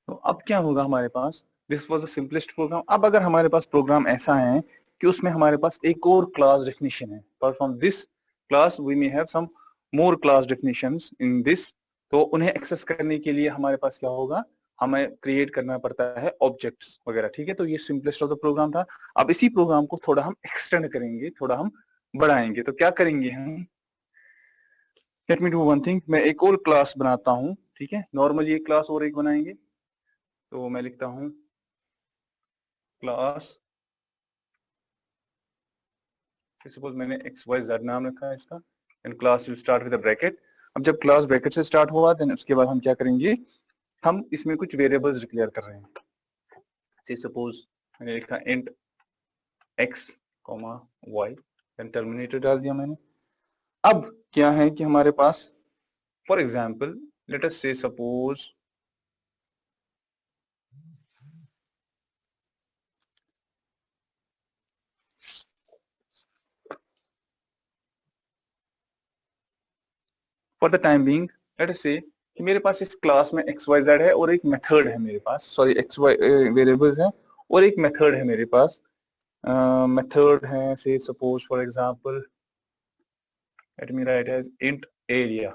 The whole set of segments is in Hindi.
तो अब क्या होगा हमारे पास, this was the simplest program. अब अगर हमारे पास प्रोग्राम ऐसा है कि उसमें हमारे पास एक और क्लास डेफिनेशन है, पर from this class we may have some more class definitions in this, तो उन्हें एक्सेस करने के लिए हमारे पास क्या होगा, हमें क्रिएट करना पड़ता है ऑब्जेक्ट्स वगैरह, ठीक है। तो ये सिंपलेस्ट ऑफ द प्रोग्राम था। अब इसी प्रोग्राम को थोड़ा हम एक्सटेंड करेंगे, थोड़ा हम बढ़ाएंगे। तो क्या करेंगे हम, let me do one thing, मैं एक और क्लास बनाता हूँ, ठीक है। नॉर्मली एक क्लास और एक बनाएंगे, तो मैं लिखता हूँ क्लास, सपोज मैंने एक्स वाई जेड नाम रखा है इसका, and class will start with a bracket. अब जब क्लास ब्रैकेट से स्टार्ट हुआ, देन उसके बाद हम क्या करेंगे, हम इसमें कुछ वेरिएबल्स डिक्लेयर कर रहे हैं। सपोज मैंने लिखा int x comma y, then terminator डाल दिया मैंने। अब क्या है कि हमारे पास, for example let us say suppose for the time being let us say कि मेरे पास इस क्लास में एक्स वाई जेड है और एक मेथड है मेरे पास, सॉरी एक्स वाई वेरिएबल्स है और एक मेथड है मेरे पास। मेथड है say suppose for example let me write as int area.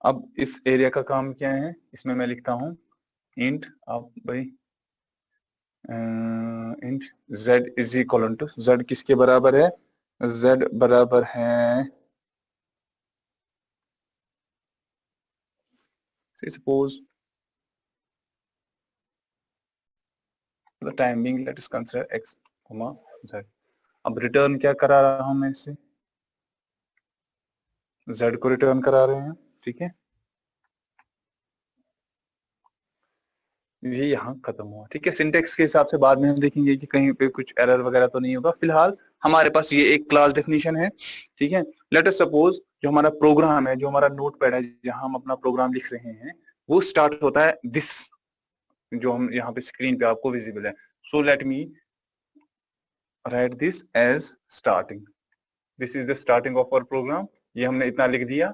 अब इस एरिया का काम क्या है, इसमें मैं लिखता हूं इंट, अब भाई int z is equal to, z किसके बराबर है, z बराबर है suppose the time being let us consider x, z। अब रिटर्न क्या करा रहा हूं मैं इससे, z को रिटर्न करा रहे हैं, ठीक है। ये यहाँ खत्म हुआ, ठीक है। सिंटेक्स के हिसाब से बाद में हम देखेंगे कि कहीं पे कुछ एरर वगैरह तो नहीं होगा। फिलहाल हमारे पास ये एक क्लास डेफिनेशन है, ठीक है। लेट अस सपोज जो हमारा प्रोग्राम है, जो हमारा नोटपैड है जहां हम अपना प्रोग्राम लिख रहे हैं, वो स्टार्ट होता है दिस, जो हम यहाँ पे स्क्रीन पे आपको विजिबल है। So let me write this as starting, this is the starting of our program. ये हमने इतना लिख दिया।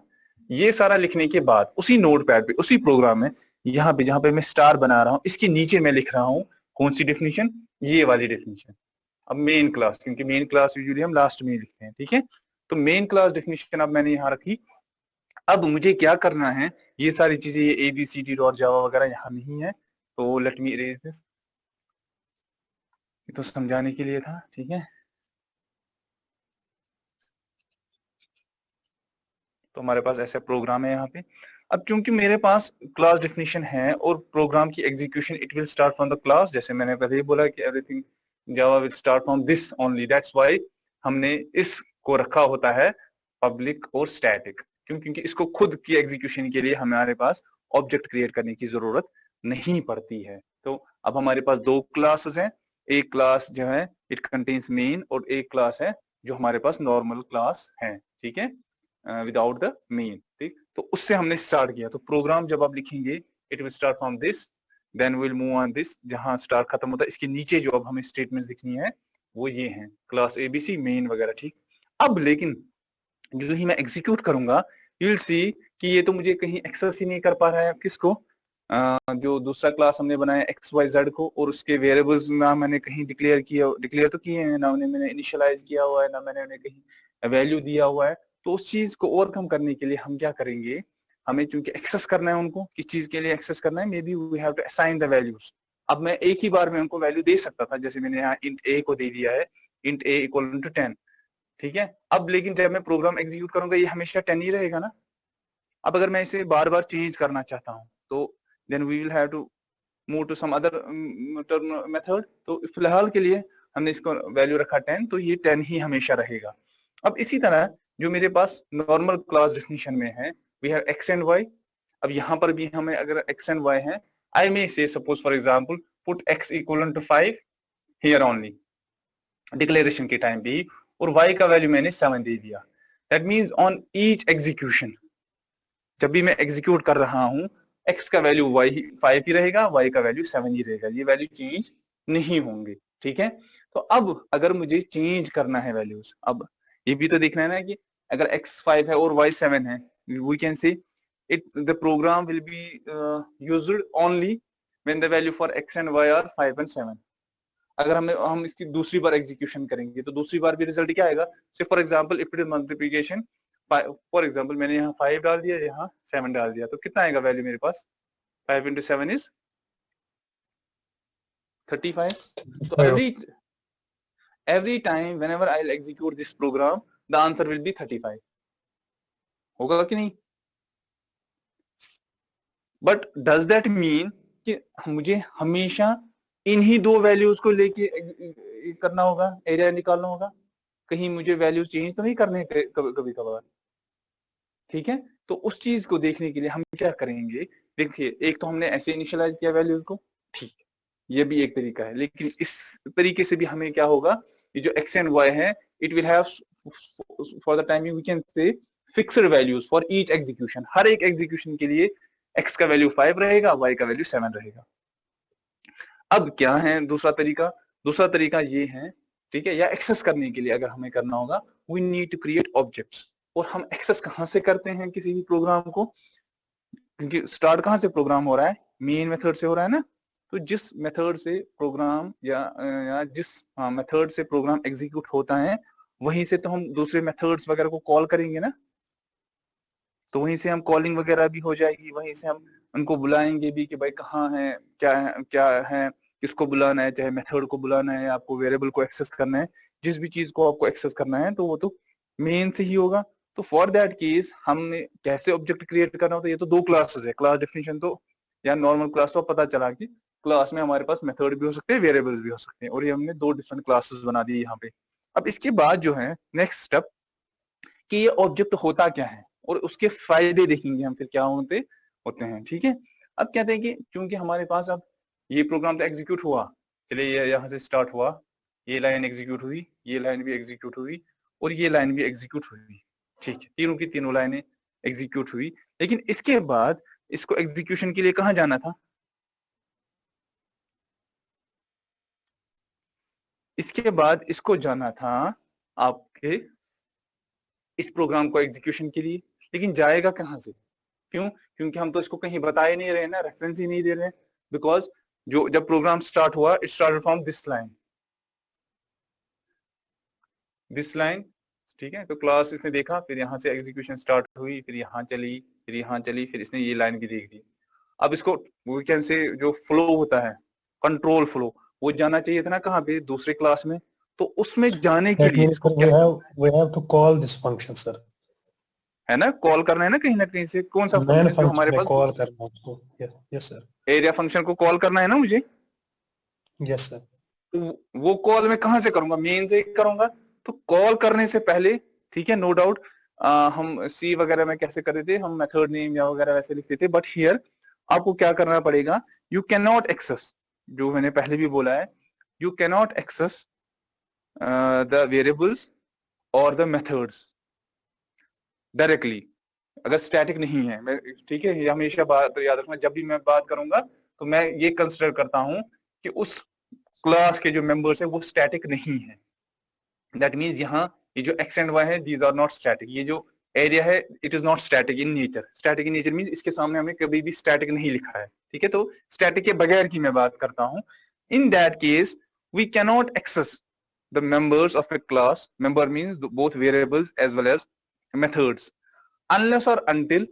ये सारा लिखने के बाद उसी नोटपैड पे, उसी प्रोग्राम में, यहाँ पे जहां पे मैं स्टार बना रहा हूँ, इसके नीचे मैं लिख रहा हूँ कौन सी डेफिनेशन, ये वाली डेफिनेशन। अब मेन क्लास, क्योंकि मेन क्लास यूजुअली हम लास्ट में लिखते हैं, ठीक है। तो मेन क्लास डेफिनेशन अब मैंने यहाँ रखी। अब मुझे क्या करना है, ये सारी चीजें, ये ABCD डॉट जावा वगैरह यहाँ नहीं है, तो लेट मी इरेज दिस। तो समझाने के लिए था, ठीक है। तो हमारे पास ऐसा प्रोग्राम है यहाँ पे। अब क्योंकि मेरे पास क्लास डेफिनेशन है और प्रोग्राम की execution it will start from the class, जैसे मैंने पहले ही बोला कि everything Java will start from this only, that's why हमने इसको रखा होता है पब्लिक और स्टैटिक। क्यों, क्योंकि इसको खुद की एग्जीक्यूशन के लिए हमारे पास ऑब्जेक्ट क्रिएट करने की जरूरत नहीं पड़ती है। तो अब हमारे पास दो क्लासेस हैं, एक क्लास जो है इट कंटेन्स मेन, और एक क्लास है जो हमारे पास नॉर्मल क्लास है, ठीक है, विदाउट द मेन, ठीक। तो उससे हमने स्टार्ट किया। तो प्रोग्राम जब आप लिखेंगे it will start from this, then will move on this, जहां स्टार खत्म होता है इसके नीचे जो अब हमें स्टेटमेंट्स लिखनी है वो ये हैं, क्लास ABC मेन वगैरह, ठीक। अब लेकिन जो ही मैं एग्जीक्यूट करूंगा, यू विल सी कि ये तो मुझे कहीं एक्सेस ही नहीं कर पा रहा है, किसको, जो दूसरा क्लास हमने बनाया XYZ को, और उसके वेरिएबल्स ना मैंने कहीं डिक्लेयर तो किए हैं ना, उन्हें मैंने इनिशियलाइज किया हुआ है, ना मैंने उन्हें कहीं वैल्यू दिया हुआ है। तो उस चीज को ओवरकम करने के लिए हम क्या करेंगे, हमें चूंकि एक्सेस करना है उनको, किस चीज के लिए एक्सेस करना है, may be we have to assign the values. अब मैं एक ही बार में उनको वैल्यू दे सकता था, जैसे मैंने यहाँ इंट A को दे दिया है, इंट A इक्वल टू 10, ठीक है। अब लेकिन जब मैं प्रोग्राम एग्जीक्यूट करूंगा ये हमेशा 10 ही रहेगा ना। अब अगर मैं इसे बार बार चेंज करना चाहता हूँ, तो then we will have to move to some other method. तो फिलहाल के लिए हमने इसको वैल्यू रखा 10, तो ये 10 ही हमेशा रहेगा। अब इसी तरह जो मेरे पास नॉर्मल क्लास डेफिनेशन में है, we have x and y. अब यहाँ पर भी हमें अगर एक्स एंड वाई है, I may say suppose for example put x equal to 5 here only, declaration के टाइम भी, और y का वैल्यू मैंने 7 दे दिया। That means on each execution, जब भी मैं एग्जीक्यूट कर रहा हूं, x का वैल्यू 5 ही रहेगा, y का वैल्यू 7 ही रहेगा, ये वैल्यू चेंज नहीं होंगे, ठीक है। तो अब अगर मुझे चेंज करना है वैल्यूज, अब ये भी तो देखना है ना कि अगर x 5 है और y 7 है, we can say the program will be used only when the value for x and y are 5 and 7. अगर हम इसकी दूसरी बार एग्जीक्यूशन करेंगे तो दूसरी बार भी रिजल्ट क्या आएगा? से for example if it is multiplication, for example मैंने यहाँ 5 डाल दिया, यहाँ 7 डाल दिया, तो कितना आएगा वैल्यू मेरे पास? 5 into 7 is 35. So every time whenever I'll execute this program, the answer will be 35. होगा कि नहीं? But does that mean कि मुझे हमेशा इन्हीं दो वैल्यूज को लेके करना होगा, एरिया निकालना होगा? कहीं मुझे वैल्यूज चेंज तो नहीं करने कभी कभार, ठीक है? तो उस चीज को देखने के लिए हम क्या करेंगे, देखिए एक तो हमने ऐसे इनिशियलाइज किया वैल्यूज को, ठीक, ये भी एक तरीका है, लेकिन इस तरीके से भी हमें क्या होगा, ये जो x एंड y है, it will have for the timing we can say fixed values for each execution. हर एक एग्जीक्यूशन के लिए x का वैल्यू 5 रहेगा, y का वैल्यू 7 रहेगा। अब क्या है दूसरा तरीका? दूसरा तरीका ये है, ठीक है, या एक्सेस करने के लिए अगर हमें करना होगा, we need to create objects. और हम एक्सेस कहां से करते हैं किसी भी प्रोग्राम को? क्योंकि स्टार्ट कहां से प्रोग्राम हो रहा है? मेन मेथड से हो रहा है ना। तो जिस मेथड से प्रोग्राम या जिस मेथड से प्रोग्राम एग्जीक्यूट होता है, वहीं से तो हम दूसरे मेथड्स वगैरह को कॉल करेंगे ना। तो वहीं से हम कॉलिंग वगैरह भी हो जाएगी, वहीं से हम उनको बुलाएंगे भी कि भाई कहाँ है, क्या है, किसको बुलाना है, चाहे मेथड को बुलाना है, आपको वेरिएबल को एक्सेस करना है, जिस भी चीज को आपको एक्सेस करना है तो वो तो मेन से ही होगा। तो फॉर दैट केस हमने कैसे ऑब्जेक्ट क्रिएट करना होता है? ये तो दो क्लासेस है, क्लास डेफिनेशन तो या नॉर्मल क्लास तो पता चला कि क्लास में हमारे पास मेथड भी हो सकते हैं, वेरिएबल्स भी हो सकते हैं, और ये हमने दो डिफरेंट क्लासेस बना दी यहाँ पे। अब इसके बाद जो है नेक्स्ट स्टेप कि ये ऑब्जेक्ट होता क्या है और उसके फायदे देखेंगे हम फिर क्या होते हैं, ठीक है। अब कहते हैं कि चूंकि हमारे पास अब ये प्रोग्राम तो एग्जीक्यूट हुआ, चलिए ये यहाँ से स्टार्ट हुआ, ये लाइन एग्जीक्यूट हुई, ये लाइन भी एग्जीक्यूट हुई और ये लाइन भी एग्जीक्यूट हुई, ठीक है, तीनों की तीनों लाइनें एग्जीक्यूट हुई। लेकिन इसके बाद इसको एग्जीक्यूशन के लिए कहाँ जाना था? इसके बाद इसको जाना था आपके इस प्रोग्राम को एग्जीक्यूशन के लिए, लेकिन जाएगा कहाँ से? क्यों? क्योंकि हम तो इसको कहीं बता ही नहीं रहे ना, रेफरेंस ही नहीं दे रहे, बिकॉज जब प्रोग्राम स्टार्ट हुआ it started from this line, ठीक है। तो क्लास इसने देखा, फिर यहाँ से एग्जीक्यूशन स्टार्ट हुई, फिर यहाँ चली, फिर यहाँ चली, फिर इसने ये लाइन भी देख ली। अब इसको वीकेंड से जो फ्लो होता है, कंट्रोल फ्लो, वो जाना चाहिए था ना कहाँ पे? दूसरे क्लास में। तो उसमें जाने के लिए इसको we have to call this function, sir. है ना, कॉल करना है ना कहीं ना कहीं से। कौन सा फंक्शन जो हमारे पास? कॉल करना उसको। Yes sir. एरिया फंक्शन को कॉल करना है ना मुझे। Yes sir. वो कॉल मैं कहाँ से करूंगा? मेन से करूंगा। तो कॉल करने से पहले, ठीक है, नो डाउट हम सी वगैरह में कैसे करते थे, हम मेथड नेम या वगैरह वैसे लिखते थे, बट हियर आपको क्या करना पड़ेगा? यू कैन नॉट एक्सेस, जो मैंने पहले भी बोला है, you can not access the variables और द मेथड्स डायरेक्टली अगर स्टैटिक नहीं है। मैं, ठीक है, ये हमेशा बात याद रखना, जब भी मैं बात करूंगा तो मैं ये कंसिडर करता हूं कि उस क्लास के जो मेंबर्स है वो स्टैटिक नहीं है। दैट मीन्स यहाँ ये जो एक्स एंड वाई है, दीज आर नॉट स्टैटिक। ये जो एरिया है it is not static in nature. Static in nature means इसके सामने हमें कभी भी स्टैटिक नहीं लिखा है, ठीक है। तो स्टैटिक के बगैर की मैं बात करता हूँ। In that case we can not access the members of a class, member means both variables as well as methods, unless or until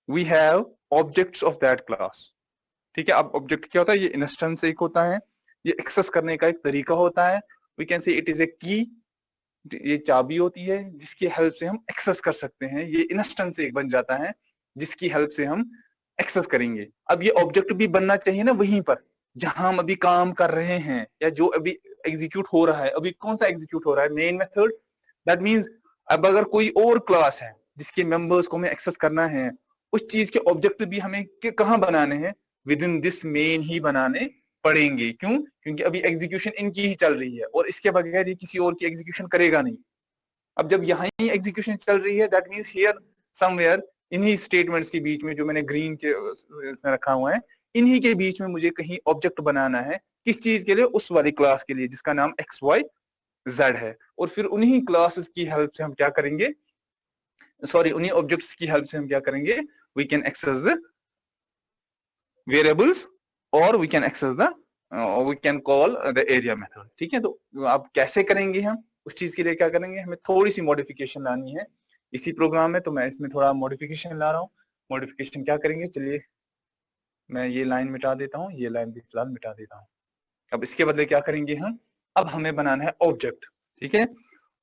we have objects of that class, ठीक है। अब ऑब्जेक्ट क्या होता है? ये इंस्टेंस एक होता है, ये एक्सेस करने का एक तरीका होता है। We can say it is a key, ये चाबी होती है जिसकी हेल्प से हम एक्सेस कर सकते हैं। ये इंस्टेंस एक बन जाता है जिसकी हेल्प से हम एक्सेस करेंगे। अब ये ऑब्जेक्ट भी बनना चाहिए ना वहीं पर जहां हम अभी काम कर रहे हैं, या जो अभी एग्जीक्यूट हो रहा है। अभी कौन सा एग्जीक्यूट हो रहा है? Main method. दैट मीन्स अब अगर कोई और क्लास है जिसके मेंबर्स को हमें एक्सेस करना है, उस चीज के ऑब्जेक्ट भी हमें कहाँ बनाने हैं? विद इन दिस मेन ही बनाने पड़ेंगे। क्यों? क्योंकि अभी एग्जीक्यूशन इनकी ही चल रही है और इसके बगैर ये किसी और की एग्जीक्यूशन करेगा नहीं। अब जब यहाँ ही एग्जीक्यूशन चल रही है, दैट मीन्स हियर समवेयर इन्हीं स्टेटमेंट्स के बीच में जो मैंने ग्रीन के रखा हुआ है, इन्हीं के बीच में मुझे कहीं ऑब्जेक्ट बनाना है। किस चीज के लिए? उस वाली क्लास के लिए जिसका नाम XYZ है। और फिर उन्हीं क्लासेस की हेल्प से हम क्या करेंगे? सॉरी उन्हीं ऑब्जेक्ट्स की हेल्प से हम क्या करेंगे, we can access the variables और we can access the we can call the area method. ठीक है, तो आप कैसे करेंगे, हम उस चीज के लिए क्या करेंगे, हमें थोड़ी सी मॉडिफिकेशन लानी है इसी प्रोग्राम में, तो मैं इसमें थोड़ा मॉडिफिकेशन ला रहा हूँ। मॉडिफिकेशन क्या करेंगे, चलिए मैं ये लाइन मिटा देता हूँ, ये लाइन भी फिलहाल मिटा देता हूँ। अब इसके बदले क्या करेंगे हम, अब हमें बनाना है ऑब्जेक्ट। ठीक है,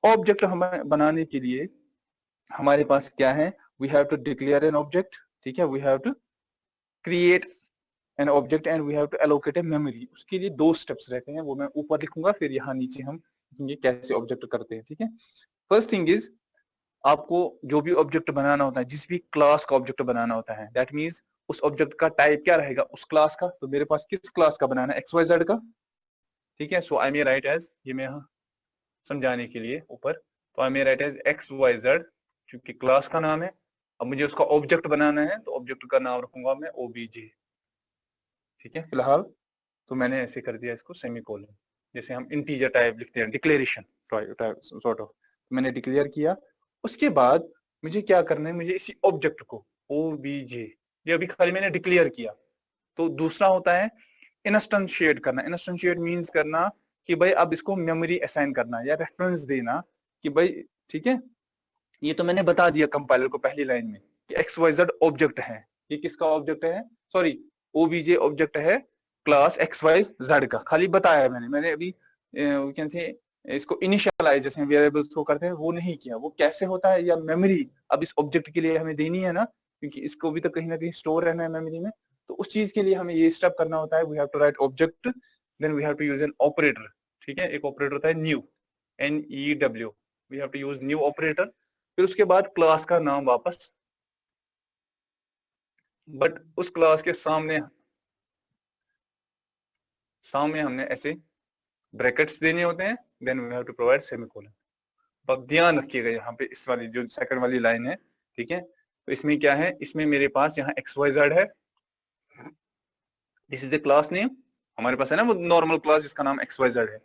ऑब्जेक्ट हमें बनाने के लिए हमारे पास क्या है, we have to declare an object. ठीक है, we have to create an object and we have to allocate a memory. उसके लिए 2 स्टेप्स रहते हैं, वो मैं ऊपर लिखूंगा, फिर यहाँ नीचे हम लिखेंगे कैसे ऑब्जेक्ट करते हैं। ठीक है, फर्स्ट थिंग इज आपको जो भी ऑब्जेक्ट बनाना होता है, जिस भी क्लास का ऑब्जेक्ट बनाना होता है, दैट मीन्स उस ऑब्जेक्ट का टाइप क्या रहेगा, उस क्लास का। तो मेरे पास किस क्लास का बनाना है, XYZ का। ठीक है, सो आई मे राइट एज, ये मैं यहाँ समझाने के लिए ऊपर, तो आई मे राइट एज XYZ क्योंकि क्लास का नाम है। अब मुझे उसका ऑब्जेक्ट बनाना है, तो ऑब्जेक्ट का नाम रखूंगा मैं OBJ। ठीक है, फिलहाल तो मैंने ऐसे कर दिया इसको सेमीकोलन, जैसे हम इंटीजर टाइप लिखते हैं, डिक्लेरेशन सॉर्ट ऑफ, मैंने डिक्लेयर किया। उसके बाद मुझे क्या करना है, मुझे इसी ऑब्जेक्ट को OBJ, ये अभी खाली मैंने डिक्लेयर किया। तो दूसरा होता है इंस्टेंशिएट करना। इंस्टेंशिएट मींस करना कि भाई अब इसको मेमोरी असाइन करना या रेफरेंस देना कि भाई ठीक है, ये तो मैंने बता दिया कंपाइलर को पहली लाइन में कि XYZ ऑब्जेक्ट है। ये किसका ऑब्जेक्ट है, सॉरी OBJ ऑब्जेक्ट है क्लास XYZ का, खाली बताया है मैंने अभी कैन से इसको इनिशियलाइज जैसे वेरिएबल्स को करते हैं वो नहीं किया। वो कैसे होता है, या मेमोरी अब इस ऑब्जेक्ट के लिए हमें देनी है ना, क्योंकि इसको भी तो कहीं ना कहीं स्टोर रहना है मेमोरी में, तो उस चीज के लिए हमें ये स्टेप करना होता है। We have to write object, then we have to use an operator. ठीक है, एक ऑपरेटर होता है new, NEW, we have to use new operator. फिर उसके बाद क्लास का नाम वापस, बट उस क्लास के सामने हमने ऐसे ब्रैकेट्स देने होते हैं, then we have to provide semicolon. अब ध्यान रखिएगा यहाँ पे इस वाली जो सेकंड वाली लाइन है, ठीक है, तो इसमें क्या है, इसमें मेरे पास यहाँ XYZ है, this is the class name. हमारे पास है ना वो नॉर्मल क्लास जिसका नाम XYZ है।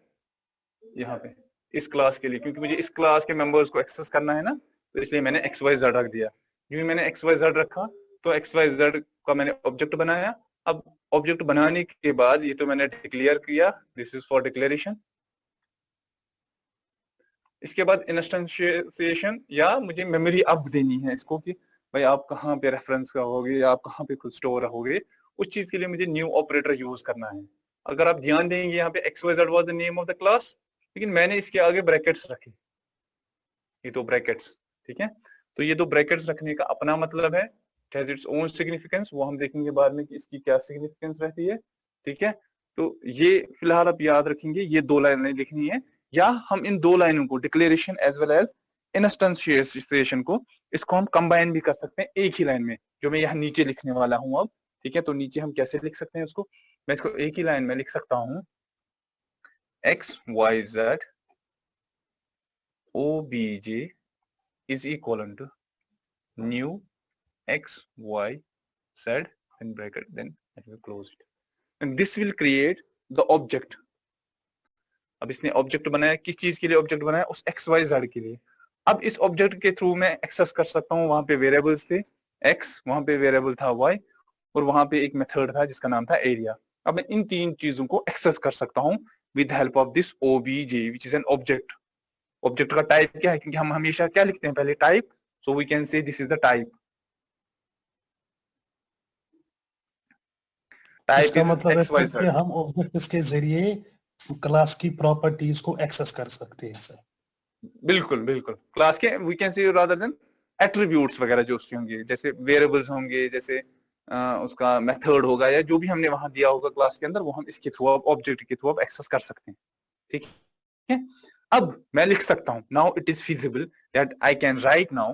यहाँ पे इस क्लास के लिए, क्योंकि मुझे इस क्लास के मेंबर्स को एक्सेस करना है ना, तो इसलिए मैंने XYZ रख दिया। क्योंकि मैंने XYZ रखा तो XYZ का मैंने ऑब्जेक्ट बनाया। अब ऑब्जेक्ट बनाने के बाद ये तो मैंने डिक्लेयर किया, दिस इज फॉर डिक्लेरेशन। इसके बाद इंस्टेंशिएशन, या मुझे मेमोरी अब देनी है इसको कि भाई आप कहाँ पे रेफरेंस रहोगे या आप कहाँ पे खुद स्टोर रहोगे, उस चीज के लिए मुझे न्यू ऑपरेटर यूज करना है। अगर आप ध्यान देंगे यहाँ पे XYZ was the name of the class, लेकिन मैंने इसके आगे ब्रैकेट्स रखे, ये 2 ब्रैकेट्स। ठीक है, तो ये 2 ब्रैकेट्स रखने का अपना मतलब है, it has its own significance, वो हम देखेंगे बाद में कि इसकी क्या सिग्निफिकेंस रहती है। ठीक है, तो ये फिलहाल आप याद रखेंगे, ये 2 लाइनें लिखनी है, या हम इन 2 लाइनों को डिक्लेरेशन एज वेल एज इंस्टेंशिएशन को, इसको हम कंबाइन भी कर सकते हैं एक ही लाइन में, जो मैं यहाँ नीचे लिखने वाला हूँ अब। ठीक है, तो नीचे हम कैसे लिख सकते हैं उसको, मैं इसको एक ही लाइन में लिख सकता हूँ, XYZ OBJ is equivalent to new XYZ in bracket, then it will close it, and this will create the object. अब इसने ऑब्जेक्ट बनाया, किस चीज के लिए ऑब्जेक्ट बनाया, उस XYZ के लिए। अब इस ऑब्जेक्ट के थ्रू मैं एक्सेस कर सकता हूँ, वहां पे वेरिएबल्स थे X, वहां पे वेरिएबल था Y, और वहां पे एक मेथड था जिसका नाम था एरिया। अब मैं इन 3 चीजों को एक्सेस कर सकता हूँ with help of this OBJ which is an object. Object का टाइप क्या है, क्योंकि हम हमेशा क्या लिखते हैं पहले, type, so we can say this is the type. इसका मतलब है फिर कि हम ऑब्जेक्ट्स के जरिए क्लास की प्रॉपर्टीज को एक्सेस कर सकते हैं सर। बिल्कुल बिल्कुल, क्लास के we can say rather than attributes वगैरह जो उसके होंगे, जैसे वेरिएबल्स होंगे, जैसे उसका मेथड होगा, या जो भी हमने वहां दिया होगा क्लास के अंदर, वो हम इसके थ्रू ऑब्जेक्ट के थ्रू एक्सेस कर सकते हैं। ठीक है, अब मैं लिख सकता हूं, now it is feasible that I can write now,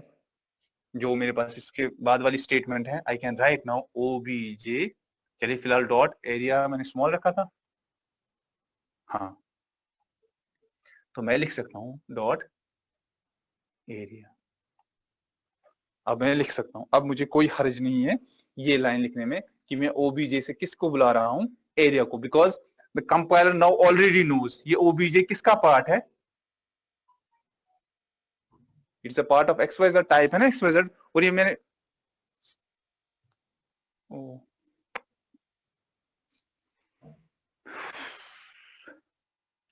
जो मेरे पास इसके बाद वाली स्टेटमेंट है, I can write now OBJ, चलिए फिलहाल डॉट एरिया मैंने स्मॉल रखा था, हाँ, तो मैं लिख सकता हूं डॉट एरिया। अब मैं लिख सकता हूं, अब मुझे कोई हर्ज नहीं है ये लाइन लिखने में कि मैं OBJ से किसको बुला रहा हूं, एरिया को, because the compiler now already knows ये OBJ किसका पार्ट है, it's a part of XYZ type है ना XYZ, और ये मैंने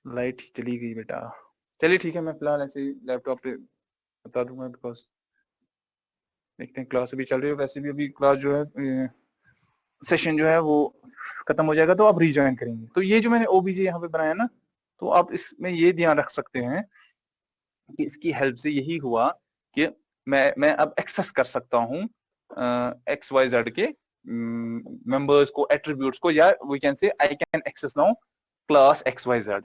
लाइट चली गई बेटा। चलिए ठीक है, मैं फिलहाल ऐसे ही लैपटॉप पे बता दूंगा, बिकॉज देखते हैं क्लास अभी चल रही है, वैसे भी अभी क्लास जो है सेशन जो है वो खत्म हो जाएगा तो आप रीजॉइन करेंगे। तो ये जो मैंने OBJ यहाँ पे बनाया ना, तो आप इसमें ये ध्यान रख सकते हैं कि इसकी हेल्प से यही हुआ कि मैं अब एक्सेस कर सकता हूँ XYZ के मेंबर्स को, एट्रीब्यूट्स को, या we can say I can access now class XYZ,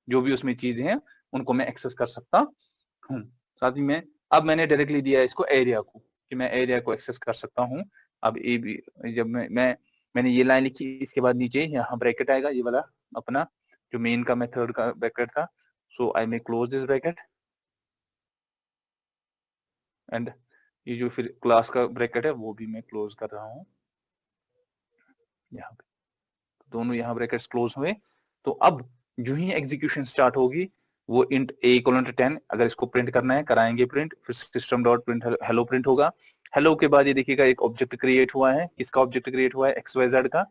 जो भी उसमें चीजें हैं उनको मैं एक्सेस कर सकता हूँ। साथ ही में अब मैंने डायरेक्टली दिया है इसको एरिया को, कि मैं एरिया को एक्सेस कर सकता हूँ। अब जब मैंने ये लाइन लिखी, इसके बाद नीचे यहाँ ब्रैकेट आएगा, ये वाला अपना जो मेन का मेथड का ब्रैकेट था। सो आई मे क्लोज दिस ब्रैकेट एंड ये जो फिर क्लास का ब्रैकेट है वो भी मैं क्लोज कर रहा हूँ यहाँ पे। दोनों यहाँ ब्रैकेट्स क्लोज हुए। तो अब जो ही एग्जीक्यूशन स्टार्ट होगी वो int a:10, अगर इसको प्रिंट करना है कराएंगे प्रिंट, फिर system dot print hello print होगा। हेलो के बाद ये देखिएगा एक ऑब्जेक्ट क्रिएट हुआ है। किसका ऑब्जेक्ट क्रिएट हुआ है? XYZ का।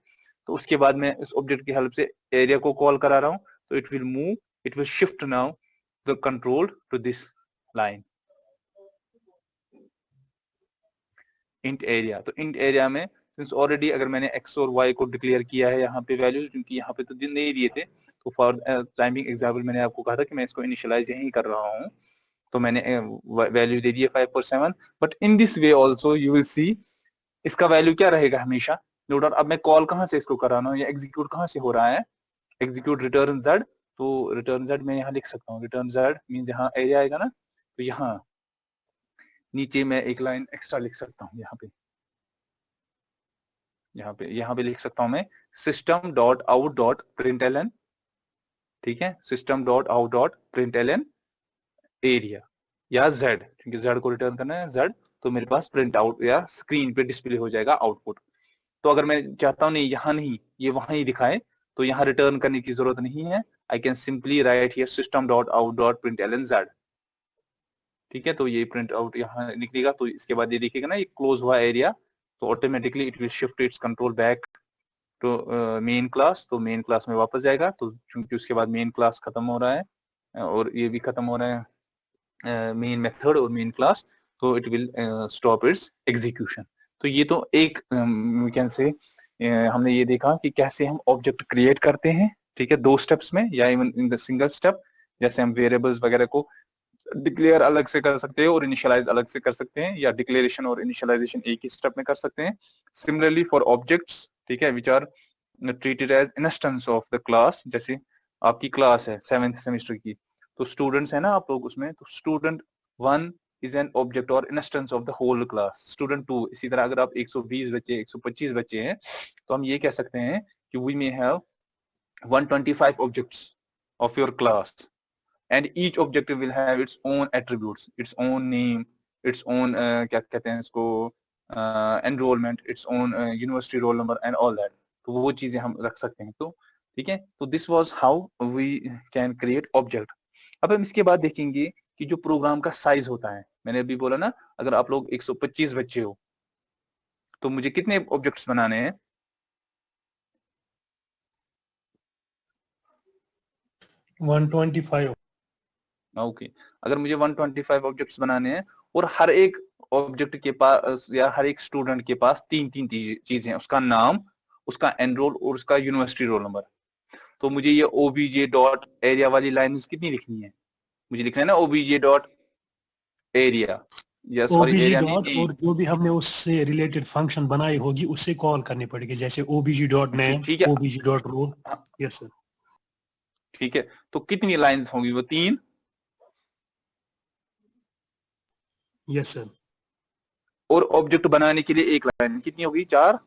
तो उसके बाद मैं इस ऑब्जेक्ट की हेल्प से एरिया को कॉल करा रहा हूँ, तो it will move, it will shift now the control to this line int area. तो int एरिया में सिंस ऑलरेडी अगर मैंने x और y को डिक्लेयर किया है यहाँ पे वैल्यूज, क्योंकि यहाँ पे तो दिन नहीं दिए थे, तो फॉर टाइमिंग एग्जाम्पल मैंने आपको कहा था कि मैं इसको इनिशियलाइज यहीं कर रहा हूँ, तो मैंने वैल्यू दे दी है 5 और 7। But in this way also you will see इसका वैल्यू क्या रहेगा हमेशा, नो डाउट। अब मैं कॉल कहाँ से इसको कर रहा हूँ या एग्जीक्यूट कहाँ से हो रहा है? Execute return z। तो रिटर्न z मैं यहाँ लिख सकता हूँ, रिटर्न z मीन जहाँ एरिया आएगा ना, तो यहाँ नीचे मैं एक लाइन एक्स्ट्रा लिख सकता हूँ, यहाँ पे लिख सकता हूँ मैं system dot out dot println, ठीक है, system dot out dot println area या z, क्योंकि z को रिटर्न करना है z, तो मेरे पास प्रिंट आउट या स्क्रीन पे डिस्प्ले हो जाएगा आउटपुट। तो अगर मैं चाहता हूँ नहीं यहाँ नहीं, ये वहां ही दिखाए, तो यहाँ रिटर्न करने की जरूरत नहीं है। I can simply write here system dot out dot println z, ठीक है। तो ये प्रिंट आउट यहाँ निकलेगा। तो इसके बाद ये देखिएगा ना, ये क्लोज हुआ एरिया, तो automatically it will shift its control back to main class. तो मेन क्लास में वापस जाएगा, तो चूंकि उसके बाद मेन क्लास खत्म हो रहा है और ये भी खत्म हो रहा है मेन मेथड और मेन क्लास, तो it will stop it's execution. तो ये तो एक कैन से हमने ये देखा कि कैसे हम ऑब्जेक्ट क्रिएट करते हैं, ठीक है, 2 स्टेप्स में या even in the single step. जैसे हम वेरिएबल्स वगैरह को डिक्लेयर अलग से कर सकते हैं और इनिशियलाइज अलग से कर सकते हैं, या डिक्लेरेशन और इनिशियलाइजेशन एक ही स्टेप में कर सकते हैं। सिमिलरली फॉर ऑब्जेक्ट्स, ठीक है, which are treated as instance of the class. जैसे आपकी क्लास है 7th सेमेस्टर की, तो स्टूडेंट्स है ना आप लोग उसमें, तो स्टूडेंट 1 इज एन ऑब्जेक्ट और instance of the whole class. Student 2, इसी तरह अगर आप 120 बच्चे 125 बच्चे हैं, तो हम ये कह सकते हैं कि we may have 125 objects of your class, and each object will have its own attributes, its own name, its own क्या कहते हैं इसको, enrollment, its own university roll number and all that। तो वो चीजें हम रख सकते हैं। तो ठीक है, तो this was how we can create object। अब हम इसके बाद देखेंगे कि जो प्रोग्राम का साइज होता है, मैंने अभी बोला ना, अगर आप लोग 125 बच्चे हो तो मुझे कितने ऑब्जेक्ट्स बनाने हैं? 125। ओके, अगर मुझे 125 ऑब्जेक्ट्स बनाने हैं और हर एक ऑब्जेक्ट के पास या हर एक स्टूडेंट के पास 3-3 चीजें हैं, उसका नाम, उसका एनरोल और उसका यूनिवर्सिटी रोल नंबर। तो मुझे ये obj डॉट एरिया वाली लाइन कितनी लिखनी है? मुझे लिखना है ना obj डॉट एरिया, या सॉरी OBJ एरिया डॉट, नहीं, और जो भी हमने उससे रिलेटेड फंक्शन बनाई होगी उससे कॉल करनी पड़ेगी, जैसे OBJ डॉट नेम, ठीक है, OBJ dot roll. Yes sir, ठीक है। तो कितनी लाइंस होंगी? वो 3। Yes sir. और ऑब्जेक्ट बनाने के लिए एक लाइन कितनी होगी? 4।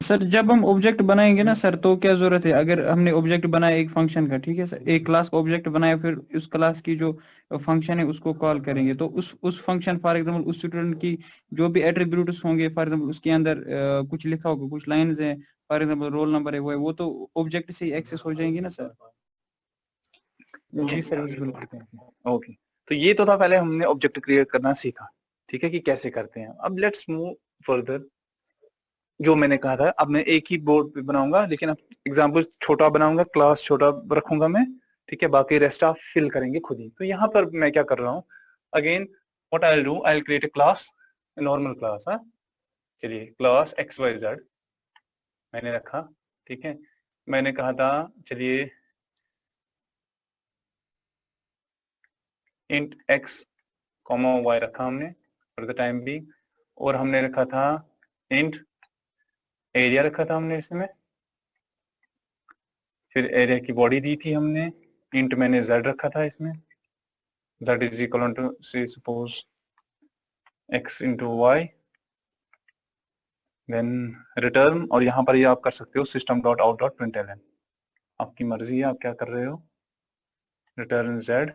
सर जब हम ऑब्जेक्ट बनाएंगे ना सर, तो क्या जरूरत है, अगर हमने ऑब्जेक्ट बनाया एक फंक्शन का, ठीक है सर, एक क्लास का ऑब्जेक्ट बनाया, फिर उस क्लास की जो फंक्शन है उसको कॉल करेंगे, तो उस फंक्शन फॉर एग्जांपल उस स्टूडेंट की जो भी एट्रीब्यूट्स होंगे, फॉर एग्जांपल उसके अंदर कुछ लिखा होगा, कुछ लाइंस है, फॉर एग्जांपल रोल नंबर है, वो तो ऑब्जेक्ट से ही एक्सेस हो जाएंगे ना सर। जी सर बिल्कुल। ओके, तो ये तो था, पहले हमने ऑब्जेक्ट क्रिएट करना सीखा, ठीक है, कि कैसे करते हैं। अब लेट्स मूव फर्दर। जो मैंने कहा था, अब मैं एक ही बोर्ड पे बनाऊंगा, लेकिन अब एग्जाम्पल छोटा बनाऊंगा, क्लास छोटा रखूंगा मैं, ठीक है, बाकी रेस्ट आप फिल करेंगे खुद ही। तो यहाँ पर मैं क्या कर रहा हूँ, again what I will do, I will create a class, normal class. हाँ, चलिए, क्लास XYZ मैंने रखा, ठीक है। मैंने कहा था, चलिए इंट x, y रखा हमने फॉर द टाइम बी, और हमने रखा था इंट एरिया रखा था हमने इसमें, फिर एरिया की बॉडी दी थी हमने, इंट मैंने z रखा था इसमें, z is equal to say suppose x into y, then return, और यहाँ पर ये आप कर सकते हो system dot out dot println, आपकी मर्जी है आप क्या कर रहे हो, रिटर्न z।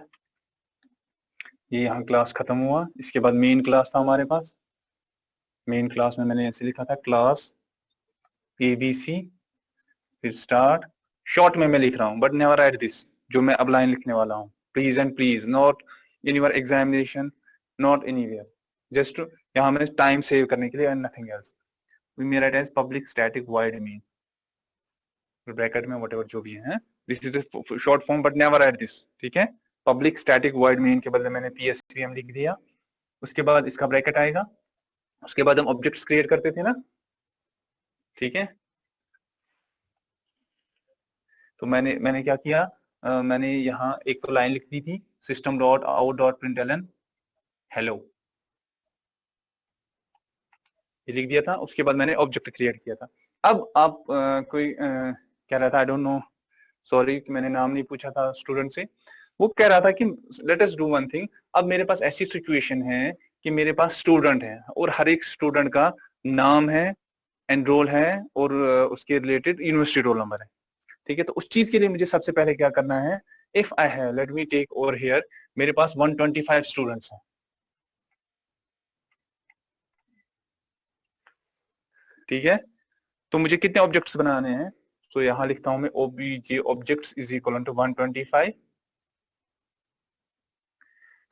ये यहाँ क्लास खत्म हुआ। इसके बाद मेन क्लास था हमारे पास, मेन क्लास में मैंने ऐसे लिखा था क्लास ABC, फिर स्टार्ट, शॉर्ट में मैं लिख रहा हूँ, बट नेवर राइट दिस, जो मैं अब लाइन लिखने वाला हूँ, please and please, not in your examination, not anywhere, just यहाँ मैंने टाइम सेव करने के लिए and nothing else. We may write as public static void main, bracket में व्हाटएवर जो भी है, this is the short form, but never write this, ठीक है। पब्लिक स्टैटिक वॉइड मेन के बदले मैंने PSVM लिख दिया, उसके बाद इसका ब्रैकेट आएगा, उसके बाद हम ऑब्जेक्ट्स क्रिएट करते थे ना, ठीक है। तो मैंने क्या किया, मैंने यहाँ एक तो लाइन लिख दी थी, system dot out dot println hello, ये लिख दिया था। उसके बाद मैंने ऑब्जेक्ट क्रिएट किया था। अब आप कोई कह रहा था, आई डोंट नो, सॉरी मैंने नाम नहीं पूछा था स्टूडेंट से, वो कह रहा था कि let us do one thing. अब मेरे पास ऐसी सिचुएशन है कि मेरे पास स्टूडेंट है, और हर एक स्टूडेंट का नाम है, एनरोल है, और उसके रिलेटेड यूनिवर्सिटी रोल नंबर है, ठीक है। तो उस चीज के लिए मुझे सबसे पहले क्या करना है, if I have, let me take over here, मेरे पास 125 स्टूडेंट्स हैं, ठीक है। तो मुझे कितने ऑब्जेक्ट्स बनाने हैं, तो यहां लिखता हूं मैं obj objects is equal to 125।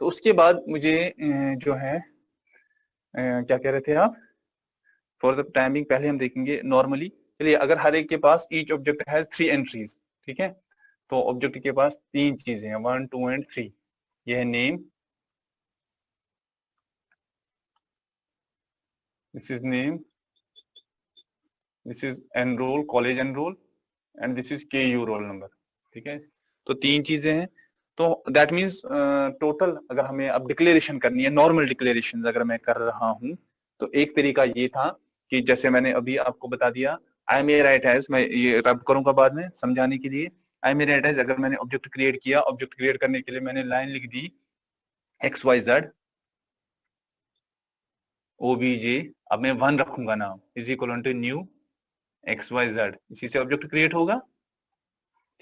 तो उसके बाद मुझे जो है क्या कह रहे थे आप, फॉर द टाइमिंग पहले हम देखेंगे नॉर्मली। चलिए, अगर हर एक के पास ईच ऑब्जेक्ट हैज 3 एंट्रीज, ठीक है, तो ऑब्जेक्ट के पास 3 चीजें हैं, 1 2 एंड 3। यह है name, this is name, this is enrol, college enrol, and this is KU roll number, ठीक है। तो 3 चीजें हैं। तो दैट मीन्स टोटल अगर हमें अब डिक्लेरेशन करनी है, नॉर्मल डिक्लेरेशन अगर मैं कर रहा हूं, तो एक तरीका ये था कि जैसे मैंने अभी आपको बता दिया, आई मे राइट एज, मैं ये रब करूंगा बाद में समझाने के लिए, आई मे राइट एज, अगर मैंने ऑब्जेक्ट क्रिएट किया, ऑब्जेक्ट क्रिएट करने के लिए मैंने लाइन लिख दी XYZ OBJ, अब मैं 1 रखूंगा नाम, is equal to new XYZ, इसी से ऑब्जेक्ट क्रिएट होगा,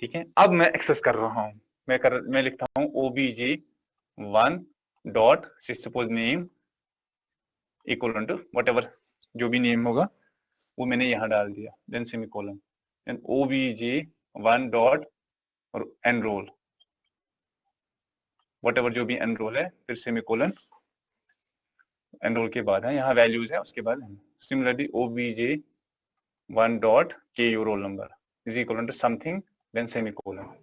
ठीक है। अब मैं एक्सेस कर रहा हूं, मैं लिखता हूं OBJ1 dot suppose name equal to whatever जो भी नेम होगा वो मैंने यहां डाल दिया, then semicolon, then OBJ1 dot और एनरोल, व्हाटएवर जो भी एनरोल है, फिर सेमीकोलन, एनरोल के बाद है यहाँ वैल्यूज है, उसके बाद similarly OBJ1 dot KU roll number is equal to something, then semicolon,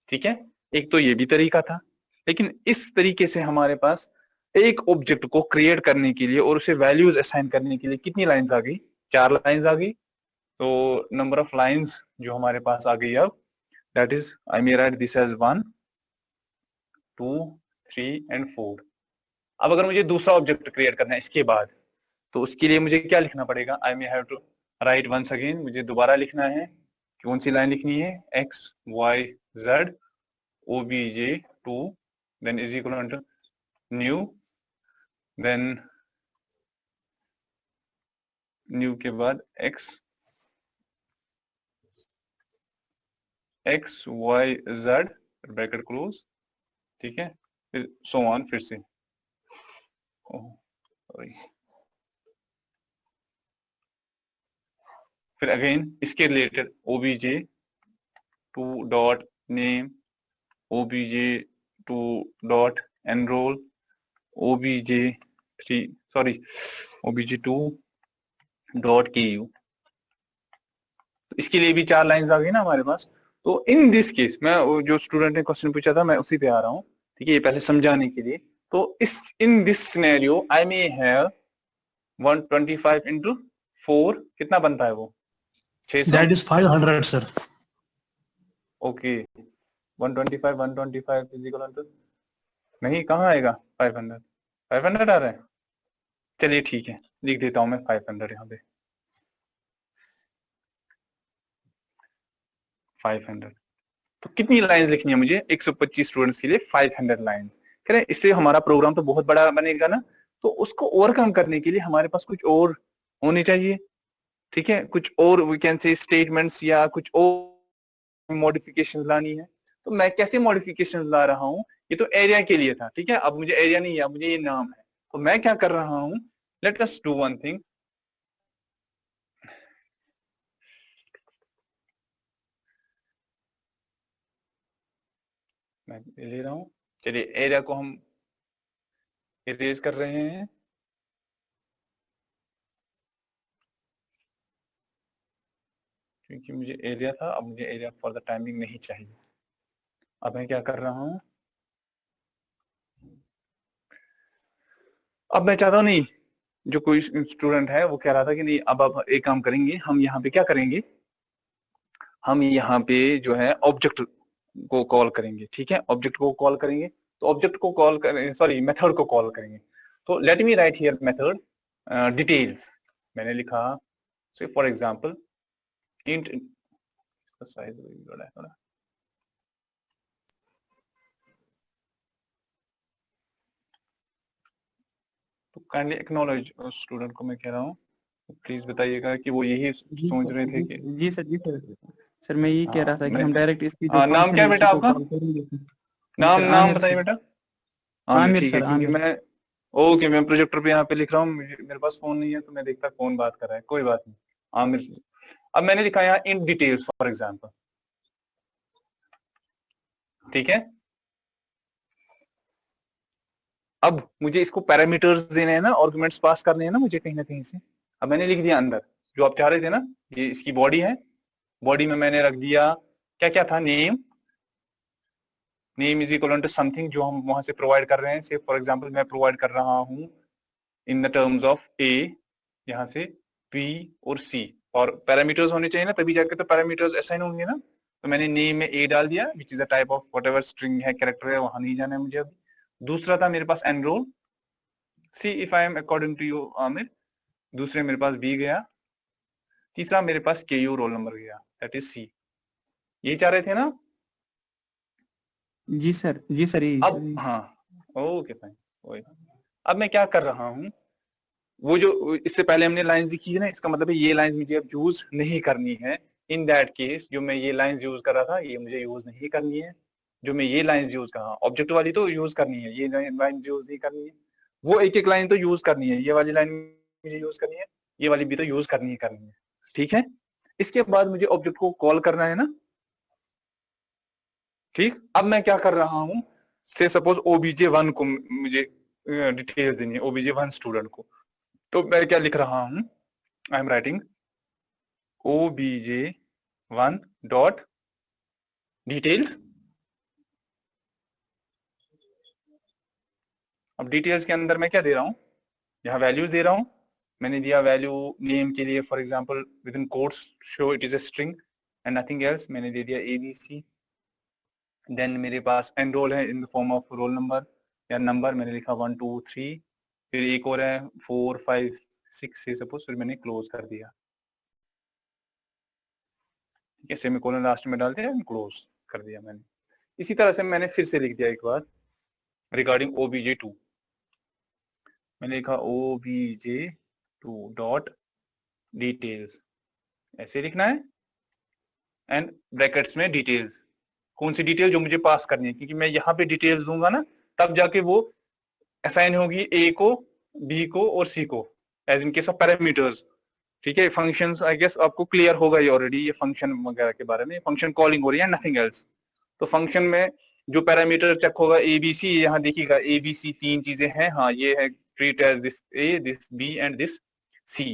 ठीक है। एक तो ये भी तरीका था, लेकिन इस तरीके से हमारे पास एक ऑब्जेक्ट को क्रिएट करने के लिए और उसे वैल्यूज असाइन करने के लिए कितनी लाइंस आ गई, 4 लाइंस आ गई। तो नंबर ऑफ लाइंस जो हमारे पास आ गई अब, that is I may write this as 1 2 3 and 4। अब अगर मुझे दूसरा ऑब्जेक्ट क्रिएट करना है इसके बाद, तो उसके लिए मुझे क्या लिखना पड़ेगा, I may have to write once again, मुझे दोबारा लिखना है, कौन सी लाइन लिखनी है, XYZ OBJ2, then is equal to new, then new के बाद XYZ ब्रैकेट क्लोज, ठीक है, फिर सो ऑन, फिर से सॉरी, फिर अगेन इसके related OBJ2 dot name obj2 dot enroll obj2 dot ku। तो इसके लिए भी 4 लाइंस आ गई ना हमारे पास। तो इन दिस केस, मैं जो स्टूडेंट ने क्वेश्चन पूछा था मैं उसी पे आ रहा हूँ, ठीक है, ये पहले समझाने के लिए। तो इस in this scenario I may have 125 into 4 कितना बनता है वो? 600। That is 500 sir. Okay 125 is equal to, नहीं कहाँ आएगा 500 आ रहा है। चलिए ठीक है, लिख देता हूं मैं 500 यहाँ पे 500। तो कितनी लाइंस लिखनी है मुझे? 125 स्टूडेंट्स के लिए 500 लाइंस। कह रहे इससे हमारा प्रोग्राम तो बहुत बड़ा बनेगा ना, तो उसको ओवरकम करने के लिए हमारे पास कुछ और होने चाहिए, ठीक है, कुछ और वी कैन से स्टेटमेंट्स या कुछ और मॉडिफिकेशन लानी है। तो मैं कैसे मॉडिफिकेशन ला रहा हूँ? ये तो एरिया के लिए था, ठीक है, अब मुझे एरिया नहीं है, अब मुझे ये नाम है। तो मैं क्या कर रहा हूँ, let us do one thing. मैं ले रहा हूँ, चलिए एरिया को हम इरेज कर रहे हैं। क्योंकि मुझे एरिया था, अब मुझे एरिया फॉर द टाइमिंग नहीं चाहिए। अब मैं क्या कर रहा हूँ, अब मैं चाहता हूँ नहीं, जो कोई स्टूडेंट है वो कह रहा था कि नहीं अब एक काम करेंगे, हम यहाँ पे क्या करेंगे, हम यहाँ पे जो है ऑब्जेक्ट को कॉल करेंगे, ठीक है, ऑब्जेक्ट को कॉल करेंगे। तो ऑब्जेक्ट को कॉल करेंगे, सॉरी मेथड को कॉल करेंगे। तो late me right here method details. मैंने लिखा से फॉर एग्जांपल इंट, साइज बड़ा है थोड़ा, तो काइंडली एक्नॉलेज स्टूडेंट को मैं कह रहा हूँ, प्लीज बताइएगा कि वो यही सोच रहे थे कि जी सर मैं यही कह रहा था कि हम डायरेक्ट इसकी नाम क्या है बेटा आपका? नाम बताइए बेटा। आमिर सर, आमिर। मैं ओके, मैं प्रोजेक्टर पे यहाँ पे लिख रहा हूँ, मेरे पास फोन नहीं है तो मैं देखता कौन बात कर रहा है, कोई बात नहीं, आमिर। अब मैंने लिखा यहाँ इन डिटेल्स फॉर एग्जांपल, ठीक है। अब मुझे इसको पैरामीटर्स देने हैं ना, आर्गुमेंट्स पास करने हैं ना मुझे कहीं ना कहीं से। अब मैंने लिख दिया अंदर जो आप चाह रहे थे ना, ये इसकी बॉडी है, बॉडी में मैंने रख दिया क्या क्या था, name is equal to something जो हम वहां से प्रोवाइड कर रहे हैं। से फॉर एग्जांपल मैं प्रोवाइड कर रहा हूं इन द टर्म्स ऑफ ए, यहाँ से बी और सी, और पैरामीटर्स होने चाहिए ना, तभी जाके तो पैरामीटर्स असाइन होंगे ना। तो मैंने नेम में ए डाल दिया, which is a type of whatever string है, कैरेक्टर है, वहां नहीं जाना है मुझे अभी। दूसरा था मेरे पास enrol, see if I am according to you आमिर। दूसरे मेरे पास बी गया। तीसरा मेरे पास के यू रोल नंबर गया, दैट इज सी। ये चाह रहे थे ना? जी सर अब हाँ ओके फाइन। अब मैं क्या कर रहा हूँ, वो जो इससे पहले हमने लाइंस लिखी है ना, इसका मतलब है ये लाइंस मुझे अब यूज नहीं करनी है। इन दैट केस जो मैं ये लाइंस यूज कर रहा था ये मुझे यूज नहीं करनी है। जो मैं ये लाइंस यूज कर रहा हूँ, ऑब्जेक्ट वाली तो यूज करनी है, ये लाइन यूज नहीं करनी है। वो एक एक लाइन तो यूज करनी है, ये वाली लाइन मुझे यूज करनी है, ये वाली भी तो यूज करनी है, ठीक है। इसके बाद मुझे ऑब्जेक्ट को कॉल करना है ना, ठीक। अब मैं क्या कर रहा हूं, से सपोज obj1 को मुझे डिटेल देनी है, obj1 स्टूडेंट को। तो मैं क्या लिख रहा हूं, I am writing obj1 dot details. अब डिटेल्स के अंदर मैं क्या दे रहा हूं, यहाँ वैल्यूज दे रहा हूं। मैंने दिया वैल्यू नेम के लिए for example with in quotes show it is a string and nothing else. मैंने दे दिया ABC। देन मेरे पास एनरोल है in the form of roll number या नंबर, मैंने लिखा 1 2 3। फिर एक और है 4 5 6 से सपोज, फिर मैंने क्लोज कर दिया, ठीक है, सेमीकोलन लास्ट में डालते हैं, क्लोज कर दिया मैंने। इसी तरह से मैंने फिर से लिख दिया एक बार रिगार्डिंग obj2। मैंने लिखा obj2 डॉट डिटेल्स, ऐसे लिखना है, एंड ब्रैकेट्स में डिटेल्स। कौन सी डिटेल? जो मुझे पास करनी है, क्योंकि मैं यहाँ पे डिटेल्स दूंगा ना तब जाके वो असाइन होगी ए को, बी को और सी को, as in case of parameters, ठीक है। फंक्शंस आई गेस आपको क्लियर होगा ये ऑलरेडी, ये फंक्शन वगैरह के बारे में, फंक्शन कॉलिंग हो रही है, नथिंग एल्स। तो फंक्शन में जो पैरामीटर चेक होगा ABC, यहाँ देखिएगा ABC 3 चीजें हैं, हाँ ये है treat as this A, this B and this C।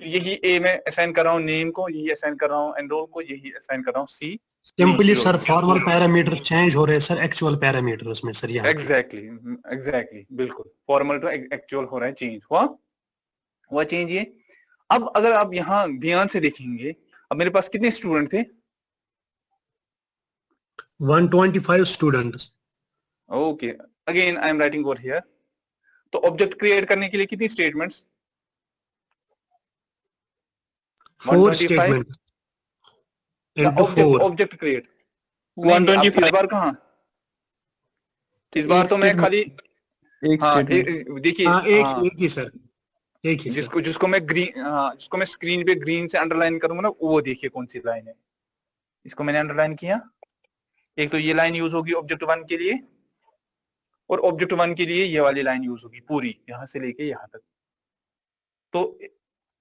यही A मैं असाइन कर रहा हूँ नेम को, यही असाइन कर रहा हूँ एनरोल को, यही असाइन कर रहा हूँ C। Simply sir formal parameter change हो रहे हैं सर एक्चुअल पैरामीटर्स में सर यहाँ। एग्जैक्टली बिल्कुल, फॉर्मल टू एक्चुअल हो रहा है, चेंज हुआ चेंज ये। अब अगर आप यहाँ ध्यान से देखेंगे, अब मेरे पास कितने स्टूडेंट थे? 125 students. Okay, again I am writing over here. तो ऑब्जेक्ट क्रिएट करने के लिए कितनी statements? 4 statement into 4। Object create 125। इस बार कहाँ, इस बार तो मैं खाली देखिए एक ही सर, एक ही जिसको मैं जिसको मैं स्क्रीन पे ग्रीन से अंडरलाइन करूंगा ना, वो देखिए कौन सी लाइन है। इसको मैंने अंडरलाइन किया। एक तो ये लाइन यूज होगी ऑब्जेक्ट 1 के लिए, और ऑब्जेक्ट 1 के लिए ये वाली लाइन यूज होगी पूरी, यहां से लेके यहां तक। तो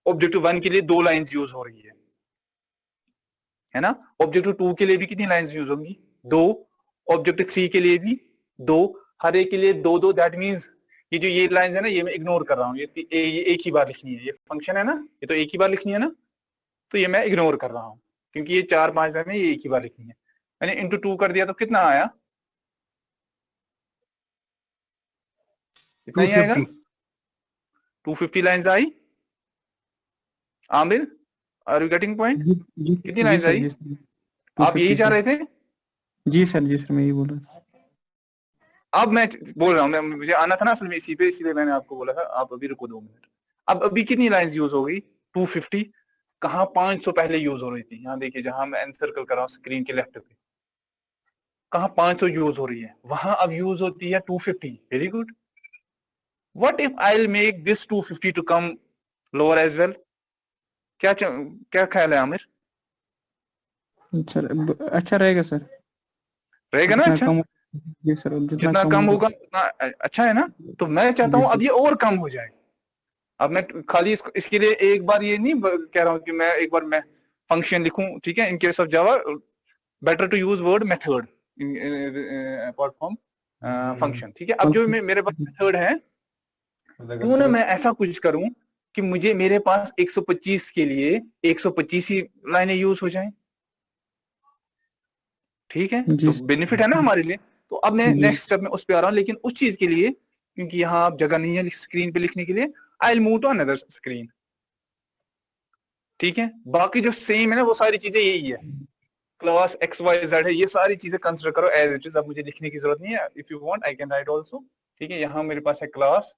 ऑब्जेक्ट 1 के लिए 2 लाइंस यूज हो रही है ना। ऑब्जेक्ट 2 के लिए भी कितनी लाइंस यूज होंगी? 2। ऑब्जेक्ट 3 के लिए भी 2, हर एक के लिए 2-2। दैट मीन्स ये जो ये लाइंस है ना, ये मैं इग्नोर कर रहा हूँ, ये एक ही बार लिखनी है। ये फंक्शन है ना, ये तो एक ही बार लिखनी है ना, तो ये मैं इग्नोर कर रहा हूँ क्योंकि ये 4-5 लाइन है, ये एक ही बार लिखनी है। मैंने इंटू 2 कर दिया तो कितना आया? कितना ही आएगा? 250 लाइंस आई। Aamir, are you getting point? कितनी लाइंस आई? आप यही चाह रहे थे? जी सर मैं यही बोल रहा था। अब मैं बोल रहा हूँ, मुझे आना था ना असल में इसी पे, इसीलिए मैंने आपको बोला था आप अभी रुको 2 मिनट। अब अभी कितनी लाइंस यूज हो गई? 250। कहाँ 500 पहले यूज हो रही थी, यहाँ देखिए जहां मैं एनसर्कल कर रहा हूँ स्क्रीन के लेफ्ट पे, कहाँ 500 यूज हो रही है, वहां अब यूज होती है 250। Very good. What if I will make this 250 to come lower as well? क्या ख्याल है आमिर? अच्छा रहेगा सर, रहेगा ना? अच्छा जी सर, जितना कम होगा उतना अच्छा है ना। तो मैं चाहता हूं अब ये और कम हो जाए। अब मैं खाली इसके लिए एक बार ये नहीं कह रहा हूं कि मैं एक बार मैं फंक्शन लिखूं, ठीक है। In case of Java better to use word method apart from function, ठीक है। अब जो मेरे पास मेथड है, क्यों ना मैं ऐसा कुछ करूं कि मुझे मेरे पास 125 के लिए 125 ही लाइनें यूज हो जाएं, ठीक है। तो बेनिफिट है ना हमारे लिए। तो अब मैं नेक्स्ट स्टेप में उस पे आ रहा हूँ, लेकिन उस चीज के लिए क्योंकि यहाँ आप जगह नहीं है स्क्रीन पे लिखने के लिए, I will move to another screen, ठीक है। बाकी जो सेम है ना वो सारी चीजें यही है, क्लास XYZ है, ये सारी चीजें कंसिडर करो एज इट इज। अब मुझे लिखने की जरूरत नहीं है, if you want I can write also, ठीक है। यहाँ मेरे पास है क्लास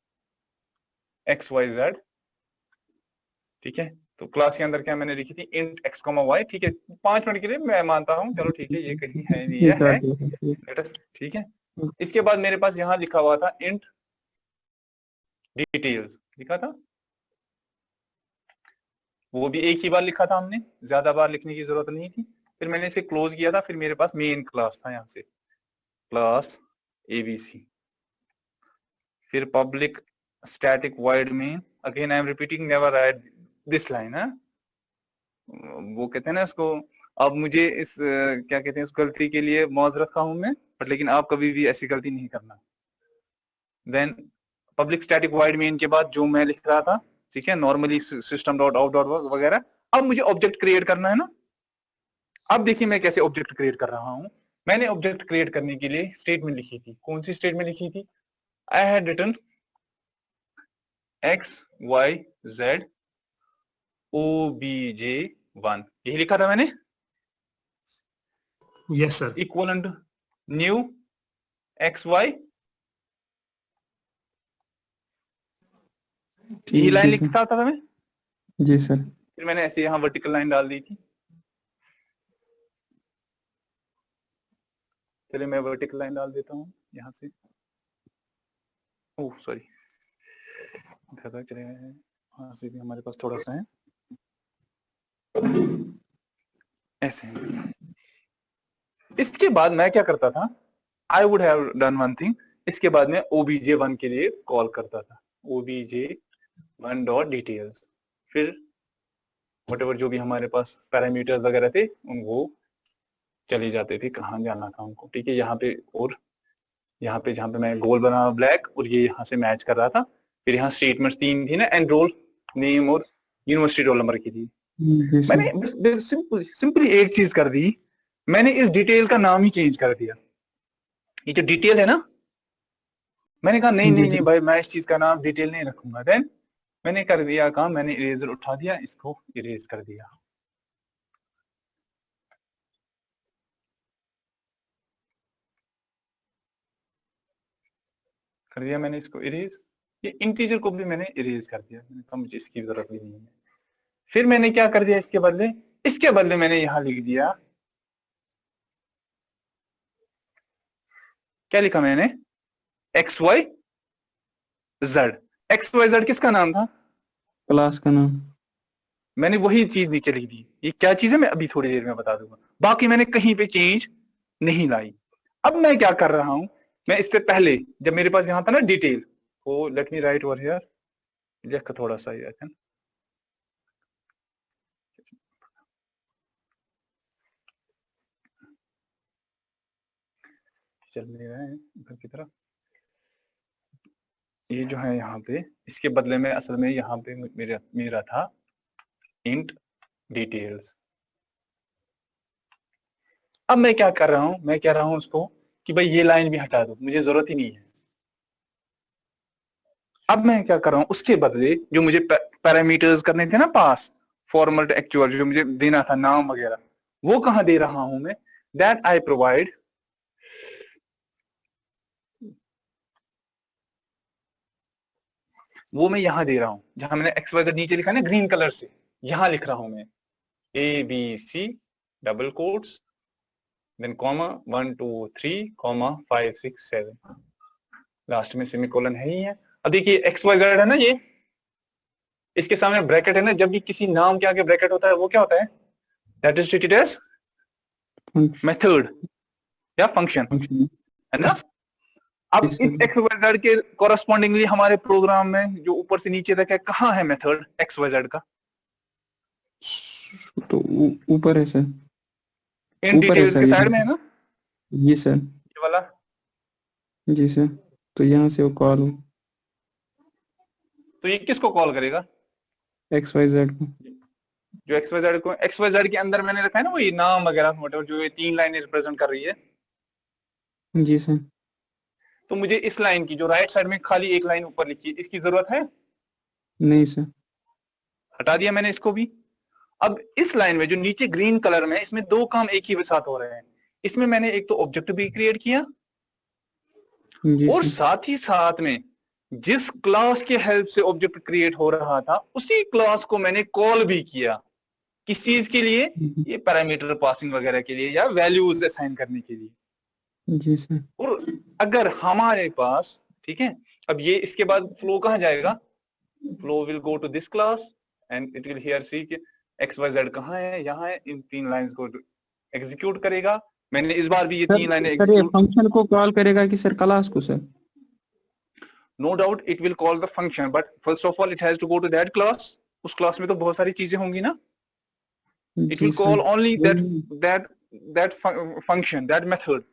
XYZ, ठीक है। तो क्लास के अंदर क्या मैंने लिखी थी? इंट x, y, ठीक है। 5 मिनट के लिए मैं मानता हूँ, चलो ठीक है, ये कहीं है नहीं है, ठीक है। इसके बाद मेरे पास यहाँ लिखा हुआ था इंट डिटेल्स, लिखा था, वो भी एक ही बार लिखा था हमने, ज्यादा बार लिखने की जरूरत नहीं थी। फिर मैंने इसे क्लोज किया था, फिर मेरे पास मेन क्लास था, यहाँ से क्लास ABC, फिर public static void main. Again I am repeating, never write this line है। वो कहते हैं ना इसको, अब मुझे इस क्या कहते हैं उस गलती के लिए मौजरत खा हूं मैं, बट लेकिन आप कभी भी ऐसी गलती नहीं करना। Then public static void main के बाद जो मैं लिख रहा था, ठीक है, normally system dot out dot वगैरह। अब मुझे ऑब्जेक्ट क्रिएट करना है ना। अब देखिए मैं कैसे ऑब्जेक्ट क्रिएट कर रहा हूं। मैंने ऑब्जेक्ट क्रिएट करने के लिए स्टेटमेंट लिखी थी। कौन सी स्टेटमेंट लिखी थी? I had written XYZ OBJ1, यही लिखा था मैंने। Yes sir. Equivalent new XY, यही लाइन लिखा था मैं। जी सर। फिर मैंने ऐसे यहाँ वर्टिकल लाइन डाल दी थी। चलिए मैं वर्टिकल लाइन डाल देता हूँ यहाँ से। ओह सॉरी, ज्यादा चले गए, यहाँ से भी हमारे पास थोड़ा सा है, ऐसे। इसके बाद मैं क्या करता था? I would have done one thing. इसके बाद में OBJ1 के लिए कॉल करता था, OBJ1 डॉट डिटेल्स। फिर व्हाटएवर जो भी हमारे पास पैरामीटर्स वगैरह थे उनको चले जाते थे, कहाँ जाना था उनको, ठीक है। यहाँ पे और यहाँ पे जहाँ पे मैं गोल बना ब्लैक, और ये यहाँ से मैच कर रहा था। फिर यहाँ स्टेटमेंट्स 3 थी ना, एनरोल नेम और यूनिवर्सिटी रोल नंबर की थी। जी सर। मैंने सिंपली एक चीज कर दी, मैंने इस डिटेल का नाम ही चेंज कर दिया। ये जो डिटेल है ना, मैंने कहा नहीं जी नहीं सर। नहीं भाई, मैं इस चीज का नाम डिटेल नहीं रखूंगा। देन मैंने कर दिया काम, मैंने इरेजर उठा दिया, इसको इरेज कर दिया। कर दिया मैंने इसको इरेज। ये इंटीजर को भी मैंने इरेज कर दिया, मैंने कहा मुझे इसकी जरूरत भी नहीं है। फिर मैंने क्या कर दिया इसके बदले मैंने यहां लिख दिया, क्या लिखा मैंने, X Y Z. X Y Z किसका नाम था, क्लास का नाम। मैंने वही चीज नीचे लिख दी। ये क्या चीज है मैं अभी थोड़ी देर में बता दूंगा, बाकी मैंने कहीं पे चेंज नहीं लाई। अब मैं क्या कर रहा हूं, मैं इससे पहले जब मेरे पास यहां था ना डिटेल, वो late me right over here, लिख थोड़ा सा ये है, चल नहीं रहा है ऊपर की तरफ। ये जो है यहाँ पे, इसके बदले में असल में यहाँ पे मेरा था इंट डिटेल्स। अब मैं क्या कर रहा हूं, मैं कह रहा हूं उसको कि भाई ये लाइन भी हटा दो, मुझे जरूरत ही नहीं है। अब मैं क्या कर रहा हूं, उसके बदले जो मुझे पैरामीटर्स करने थे ना पास, फॉर्मल टू एक्चुअल जो मुझे देना था नाम वगैरह, वो कहां दे रहा हूं मैं, दैट आई प्रोवाइड वो मैं यहां दे रहा हूं, जहां मैंने एक्स वाई जेड नीचे लिखा है ना ग्रीन कलर से, यहां लिख रहा हूं मैं A B C double quotes then comma 1 2 3 comma 5 6 7, last में सेमीकोलन है ही है। अब देखिए एक्स वाई जेड है ना, ये इसके सामने ब्रैकेट है ना, जब भी किसी नाम के आगे ब्रैकेट होता है वो क्या होता है, that is treated as method या फंक्शन, है ना। अब इस एक्स वाई जेड के कोरस्पॉन्डिंगली हमारे प्रोग्राम में जो ऊपर से नीचे तक है, कहाँ है मेथड एक्स वाई जेड का, तो ऊपर है सर, इन डिटेल्स के साइड में है ना, जी सर, ये वाला। जी सर। तो यहाँ से वो कॉल हो, तो ये किसको कॉल करेगा, एक्स वाई जेड को। जो एक्स वाई जेड को, एक्स वाई जेड के अंदर मैंने रखा है ना वही नाम वगैरह, जो ये 3 लाइनें रिप्रेजेंट कर रही है। जी सर। तो मुझे इस लाइन की जो राइट साइड में खाली एक लाइन ऊपर लिखी है, इसकी जरूरत है, नहीं सर। हटा दिया मैंने इसको भी। अब इस लाइन में जो नीचे ग्रीन कलर में, इसमें 2 काम एक ही साथ हो रहे हैं। इसमें मैंने एक तो ऑब्जेक्ट भी क्रिएट किया, जी और सर। साथ ही साथ में जिस क्लास के हेल्प से ऑब्जेक्ट क्रिएट हो रहा था, उसी क्लास को मैंने कॉल भी किया। किस चीज के लिए, ये पैरामीटर पासिंग वगैरह के लिए या वैल्यूज असाइन करने के लिए। जी सर। और अगर हमारे पास, ठीक है, अब ये इसके बाद फ्लो कहाँ जाएगा, flow will go to this class and it will here see कि एक्स वाई जेड कहाँ है, यहाँ है, इन 3 लाइंस को एग्जीक्यूट करेगा। मैंने इस बार भी ये 3 लाइनें सर ये एग्जीक्यूट, फंक्शन को कॉल करेगा कि सर क्लास को sir? No doubt it will call the function, but first of all it has to go to that class. उस क्लास में तो बहुत सारी चीजें होंगी ना, it will call only that function, that method,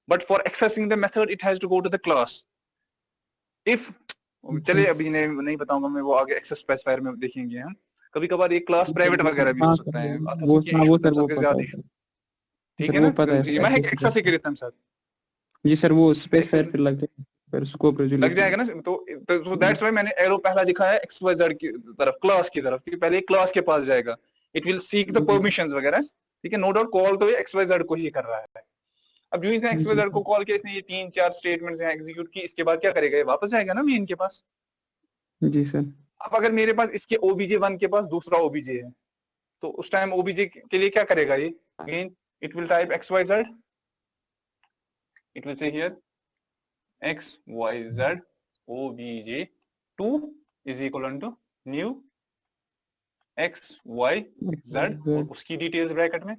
but for accessing the method it has to go to the class. If चले अभी नहीं बताऊंगा मैं, वो आगे एक्सेस स्पेसिफायर में देखेंगे हम। कभी कभार एक क्लास प्राइवेट वगैरह भी हो सकता है, वो सर ठीक है ना, मैं एक्सेस ही करता हूं सर। जी सर, वो स्पेसिफायर फिर लग जाएगा, फिर स्कोप रेजोल्यूशन लग जाएगा ना। तो दैट्स व्हाई मैंने एरो पहला दिखा है एक्स वाई जेड की तरफ, क्लास की तरफ, क्योंकि पहले क्लास के पास जाएगा, it will seek the permissions वगैरह, ठीक है। नो डाउट कॉल तो ये एक्स वाई जेड को ही कर रहा है। अब जो इसने एक्स वाई जेड को कॉल किया, इसने ये 3-4 स्टेटमेंट्स यहाँ एग्जीक्यूट की, इसके बाद क्या करेगा, ये वापस जाएगा ना मेन के पास। जी सर। अब अगर मेरे पास इसके OBJ1 के पास दूसरा OBJ है, तो उस टाइम OBJ के लिए क्या करेगा ये, again it will type X Y Z, it will say here X Y Z OBJ2 is equal to new X Y Z, और उसकी डिटेल्स ब्रैकेट में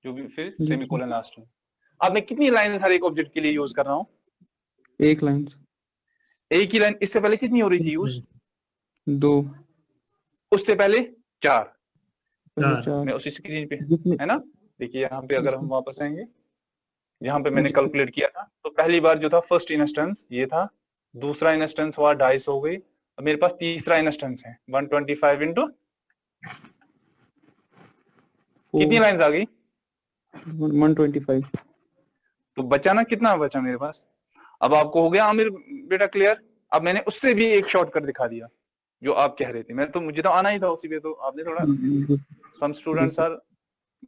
जो भी, फिर सेमीकोलन लास्ट में। अब मैं कितनी लाइन हर एक ऑब्जेक्ट के लिए यूज कर रहा हूँ, एक लाइन, एक ही लाइन। इससे पहले कितनी हो रही थी यूज, 2, उससे पहले 4। 4। मैं उसी स्क्रीन पे, है ना, देखिए यहाँ पे अगर हम वापस आएंगे, यहाँ पे मैंने कैलकुलेट किया था, तो पहली बार जो था फर्स्ट इंस्टेंस ये था, दूसरा इंस्टेंस हुआ 250 हो गई, अब मेरे पास तीसरा इंस्टेंस है 125 इंटू कितनी लाइंस आ गई 125। तो बचा ना, कितना बचा मेरे पास। अब आपको हो गया आमिर बेटा क्लियर। अब मैंने उससे भी एक शॉर्टकट दिखा दिया जो आप कह रहे थे, मैं तो मुझे तो आना ही था उसी पे, तो आपने थोड़ा, some students are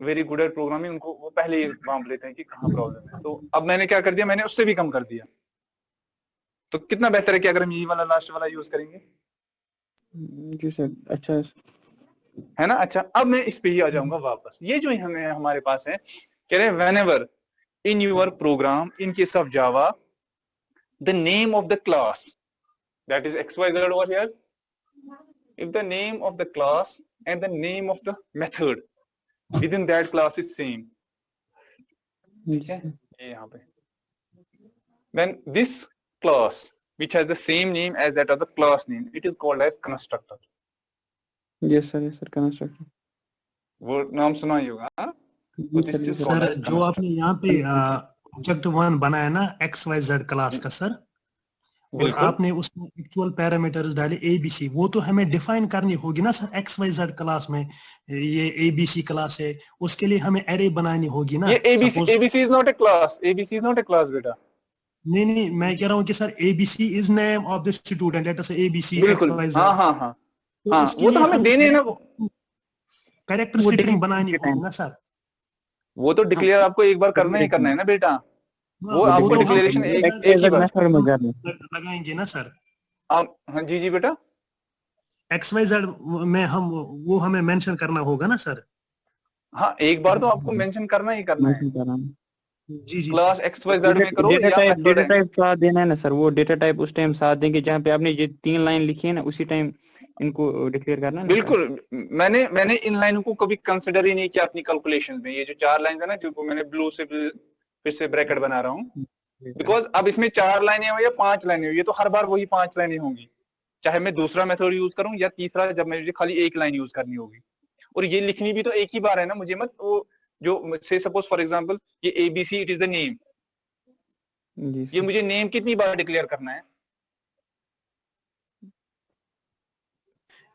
very good at programming, उनको वो पहले ही भांप लेते हैं कि कहाँ प्रॉब्लम है। तो अब मैंने क्या कर दिया, मैंने उससे भी कम कर दिया। तो कितना बेहतर है कि अगर हम यही वाला लास्ट वाला यूज करेंगे। जी सर, अच्छा है ना। अच्छा, अब मैं इस पे ही आ जाऊंगा वापस। ये जो हमें हमारे पास है, कह रहे हैं whenever in your program in case of Java the name of the class that is xyz over here, if the name of the class and the name of the method within that class is same, ठीक है, ये यहाँ पे, then this class which has the same name as that of the class name, it is called as constructor. Yes sir constructor, वो नाम सुना ही होगा। हाँ? तो this is called sir as जो आपने यहाँ पे ऑब्जेक्ट 1 बनाया ना XYZ क्लास का सर, और आपने उसमें एक्चुअल पैरामीटर्स डाले ABC, वो तो हमें डिफाइन करनी होगी ना सर। XYZ क्लास में ये ABC क्लास है, उसके लिए हमें एरे बनानी होगी ना। ये ABC is not a class, ABC is not a class बेटा। नहीं, मैं कह रहा हूँ कि sir ABC is name of the student, let us say ABC XYZ। हाँ, वो तो हमें देने ना, कैरेक्टर स्ट्रिंग बनानी होगी ना सर। वो तो डिक्लेयर आपको एक बार करना ही करना है ना बेटा, वो आपको डिक्लेरेशन एक ही बार लगाएंगे ना सर। आप हाँ जी बेटा, XYZ में हम वो हमें मेंशन करना होगा ना सर। हाँ, एक बार तो आपको मेंशन करना ही करना है। जी क्लास XYZ में करो, डेटा टाइप साथ देना है ना सर। वो डेटा टाइप उस टाइम साथ देंगे जहाँ पे आपने ये 3 लाइन लिखी है ना, उसी टाइम इनको डिक्लेयर करना है। बिल्कुल, मैंने इन लाइनों को कभी कंसिडर ही नहीं किया अपनी कैलकुलेशन में। ये जो 4 लाइन है ना, जो मैंने ब्लू से फिर से ब्रैकेट बना रहा हूँ, बिकॉज अब इसमें 4 लाइनें हो या 5 लाइनें हो, ये तो हर बार वही 5 लाइनें होंगी, चाहे मैं दूसरा मेथड यूज करूं या तीसरा, जब मुझे खाली एक लाइन यूज करनी होगी। और ये लिखनी भी तो एक ही बार है ना, मुझे मत वो जो से सपोज फॉर एग्जांपल ये ABC it is the name, ये मुझे नेम कितनी बार डिक्लेयर करना है?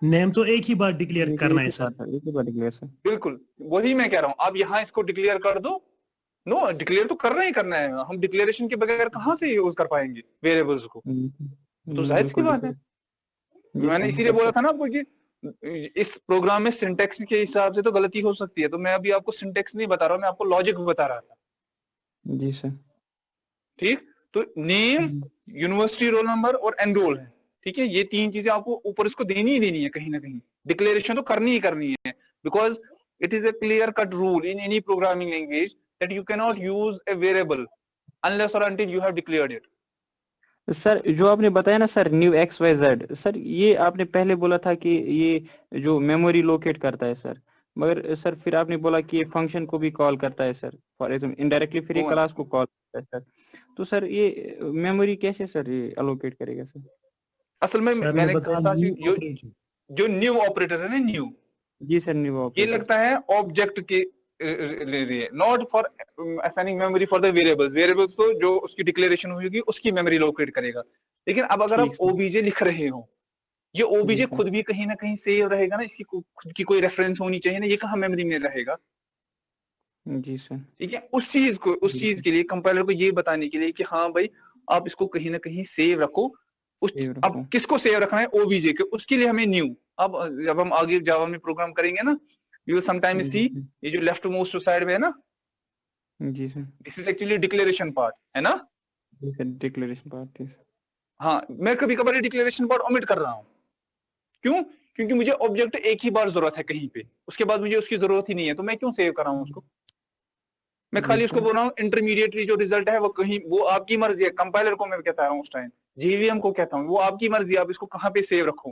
नेम तो एक ही बार डिक्लेयर करना है सर। एक ही बार डिक्लेयर सर। बिल्कुल वही मैं कह रहा हूँ। आप यहाँ इसको डिक्लेयर कर दो। नो, डिक्लेयर तो करना ही करना है। हम डिक्लेरेशन के बगैर कहाँ से यूज कर पाएंगे वेरिएबल्स को? तो जाहिर सी बात है। मैंने इसीलिए बोला था ना आपको कि इस प्रोग्राम में सिंटेक्स के हिसाब से तो गलती हो सकती है, तो मैं अभी आपको सिंटेक्स नहीं बता रहा हूँ, मैं आपको लॉजिक बता रहा था। जी सर। ठीक, तो नेम, यूनिवर्सिटी रोल नंबर और एनरोल है, ठीक है, ये 3 चीजें आपको ऊपर इसको देनी ही देनी है कहीं ना कहीं। डिक्लेरेशन तो करनी ही करनी है, because it is a clear cut rule in any programming language that you cannot use a variable unless or until you have declared it. Sir जो आपने बताया ना सर न्यू XYZ, सर ये आपने पहले बोला था कि ये जो मेमोरी लोकेट करता है सर, मगर सर फिर आपने बोला कि ये फंक्शन को भी कॉल करता है सर, फॉर एग्जांपल इनडायरेक्टली फिर ये क्लास को कॉल करता है सर। तो सर ये मेमोरी कैसे सर ये अलोकेट करेगा सर? असल में मैंने कहा था कि जो न्यू ऑपरेटर है ना, न्यू, जी सर, न्यू ऑपरेटर, ये लगता है ऑब्जेक्ट के लिए, not for assigning memory for the variables. Variables तो जो उसकी डिक्लेरेशन होगी उसकी मेमोरी लोकेट करेगा। लेकिन अब अगर आप ओबीजे लिख रहे हो, ये ओबीजे खुद भी कहीं ना कहीं सेव रहेगा ना, इसकी खुद की कोई रेफरेंस होनी चाहिए ना, ये कहाँ मेमोरी में रहेगा? जी सर, ठीक है। उस चीज के लिए कंपाइलर को ये बताने के लिए कि हाँ भाई आप इसको कहीं ना कहीं सेव रखो। अब किसको सेव रखना है? ओबीजे के, उसके लिए हमें न्यू। अब जब हम आगे जावा में प्रोग्राम करेंगे ना, यू विल समटाइम्स सी ये जो लेफ्ट मोस्ट साइड में है ना, जी sir, this is actually declaration part, है ना? Declaration part. हाँ, मैं कभी कभार डिक्लेरेशन पार्ट ओमिट कर रहा हूँ। क्यों? क्योंकि मुझे ऑब्जेक्ट एक ही बार जरूरत है कहीं पे, उसके बाद मुझे उसकी जरूरत ही नहीं है, तो मैं क्यों सेव कर रहा हूँ उसको? मैं खाली उसको बोल रहा हूँ इंटरमीडिएटरी जो रिजल्ट है वो कहीं, वो आपकी मर्जी है। कंपाइलर को मैं कहता हूँ उस टाइम, जेवीएम को कहता हूँ, वो आपकी मर्जी है, आप इसको कहाँ पे सेव रखो,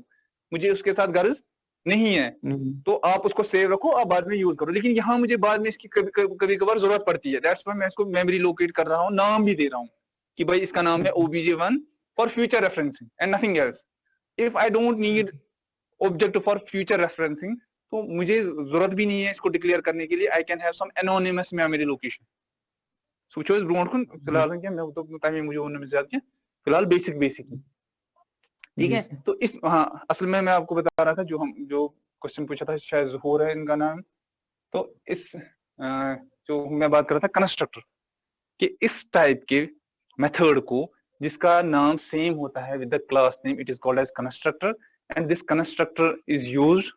मुझे उसके साथ गर्ज नहीं है। तो आप उसको सेव रखो, आप बाद में यूज करो। लेकिन यहाँ मुझे बाद में इसकी कभी कभार जरूरत पड़ती है, दैट्स व्हाई मैं इसको मेमोरी लोकेट कर रहा हूँ, नाम भी दे रहा हूँ कि भाई इसका नाम है OBJ1 for future referencing and nothing else. If I don't need object for future referencing, तो मुझे जरूरत भी नहीं है इसको डिक्लेयर करने के लिए। I can have some anonymous memory location. सोचो इस ब्रोड को फिलहाल क्या मैं तो टाइम मुझे उन्होंने ज्यादा किया फिलहाल बेसिक ठीक है। तो इस हाँ असल में मैं आपको बता रहा था जो क्वेश्चन पूछा था शायद ज़हूर है इनका नाम। तो इस जो मैं बात कर रहा था कंस्ट्रक्टर कि इस टाइप के मेथड को जिसका नाम सेम होता है with the class name it is called as constructor and this constructor is used.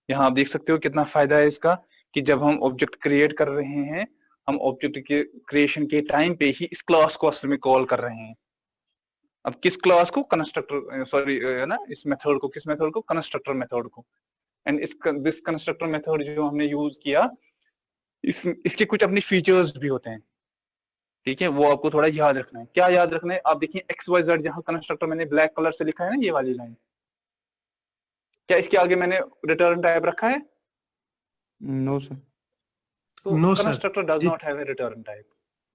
यहाँ आप देख सकते हो कितना फायदा है इसका कि जब हम ऑब्जेक्ट क्रिएट कर रहे हैं हम ऑब्जेक्ट के क्रिएशन के टाइम पे ही इस क्लास को असल में कॉल कर रहे हैं। अब किस क्लास को कंस्ट्रक्टर सॉरी है ना इस मेथड को किस मेथड को कंस्ट्रक्टर मेथड को एंड दिस कंस्ट्रक्टर मेथड जो हमने यूज किया इसके कुछ अपनी फीचर्स भी होते हैं ठीक है वो आपको थोड़ा याद रखना है। क्या याद रखना है आप देखिए XYZ जहां कंस्ट्रक्टर मैंने ब्लैक कलर से लिखा है ना ये वाली लाइन क्या इसके आगे मैंने रिटर्न टाइप रखा है? No sir. तो No, constructor does not have a return type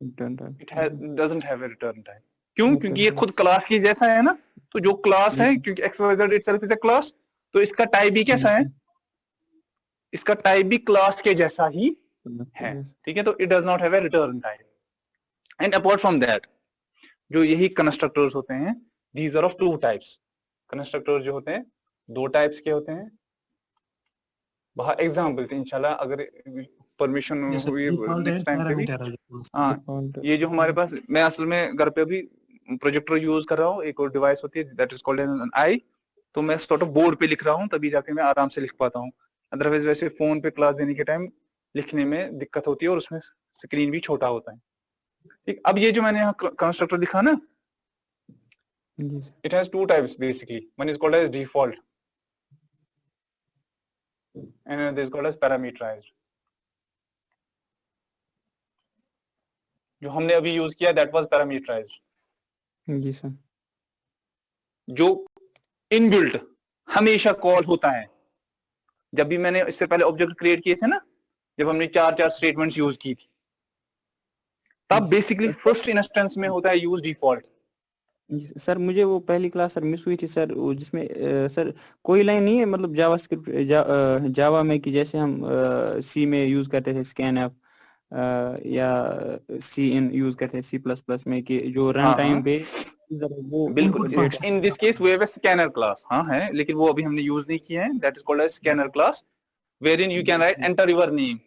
it doesn't have a return type. क्यों? क्योंकि ये खुद क्लास की जैसा है ना तो जो क्लास है क्योंकि XYZ itself is a class तो इसका टाइप भी कैसा है इसका टाइप भी क्लास के जैसा ही है ठीक है। तो it does not have a return type and apart from that जो यही कंस्ट्रक्टर्स होते हैं these are of two types. Constructors जो होते हैं दो टाइप्स के होते हैं। वहां एग्जाम्पल इंशाल्लाह अगर परमिशन हुई नेक्स्ट टाइम पे भी हाँ ये जो हमारे पास मैं असल में घर पे अभी प्रोजेक्टर यूज कर रहा हूँ एक और डिवाइस होती है दैट इज कॉल्ड एन आई तो मैं सॉर्ट ऑफ बोर्ड पे लिख रहा हूँ तभी जाके मैं आराम से लिख पाता हूँ। अदरवाइज वैसे फोन पे क्लास देने के टाइम लिखने में दिक्कत होती है और उसमें स्क्रीन भी छोटा होता है ठीक। अब ये जो मैंने यहाँ कंस्ट्रक्टर लिखा ना it has two types basically one is called as default and another is called as parameterized. जो हमने अभी यूज किया that was parameterized ji sir. जो इनबिल्ट हमेशा कॉल होता है जब भी मैंने इससे पहले ऑब्जेक्ट क्रिएट किए थे ना जब हमने चार स्टेटमेंट्स यूज की थी तब बेसिकली फर्स्ट इंस्टेंस में होता है यूज डिफॉल्ट। सर मुझे वो पहली क्लास सर मिस हुई थी सर वो जिसमें सर कोई लाइन नहीं है मतलब जावास्क्रिप्ट जावा में कि जैसे हम सी में यूज करते थे स्कैनएफ या सी इन यूज करते हैं C++ में कि जो रन टाइम पे वो बिल्कुल in this case we have a scanner class हाँ है लेकिन वो अभी हमने यूज नहीं किया है that is called as scanner class wherein you can write enter your name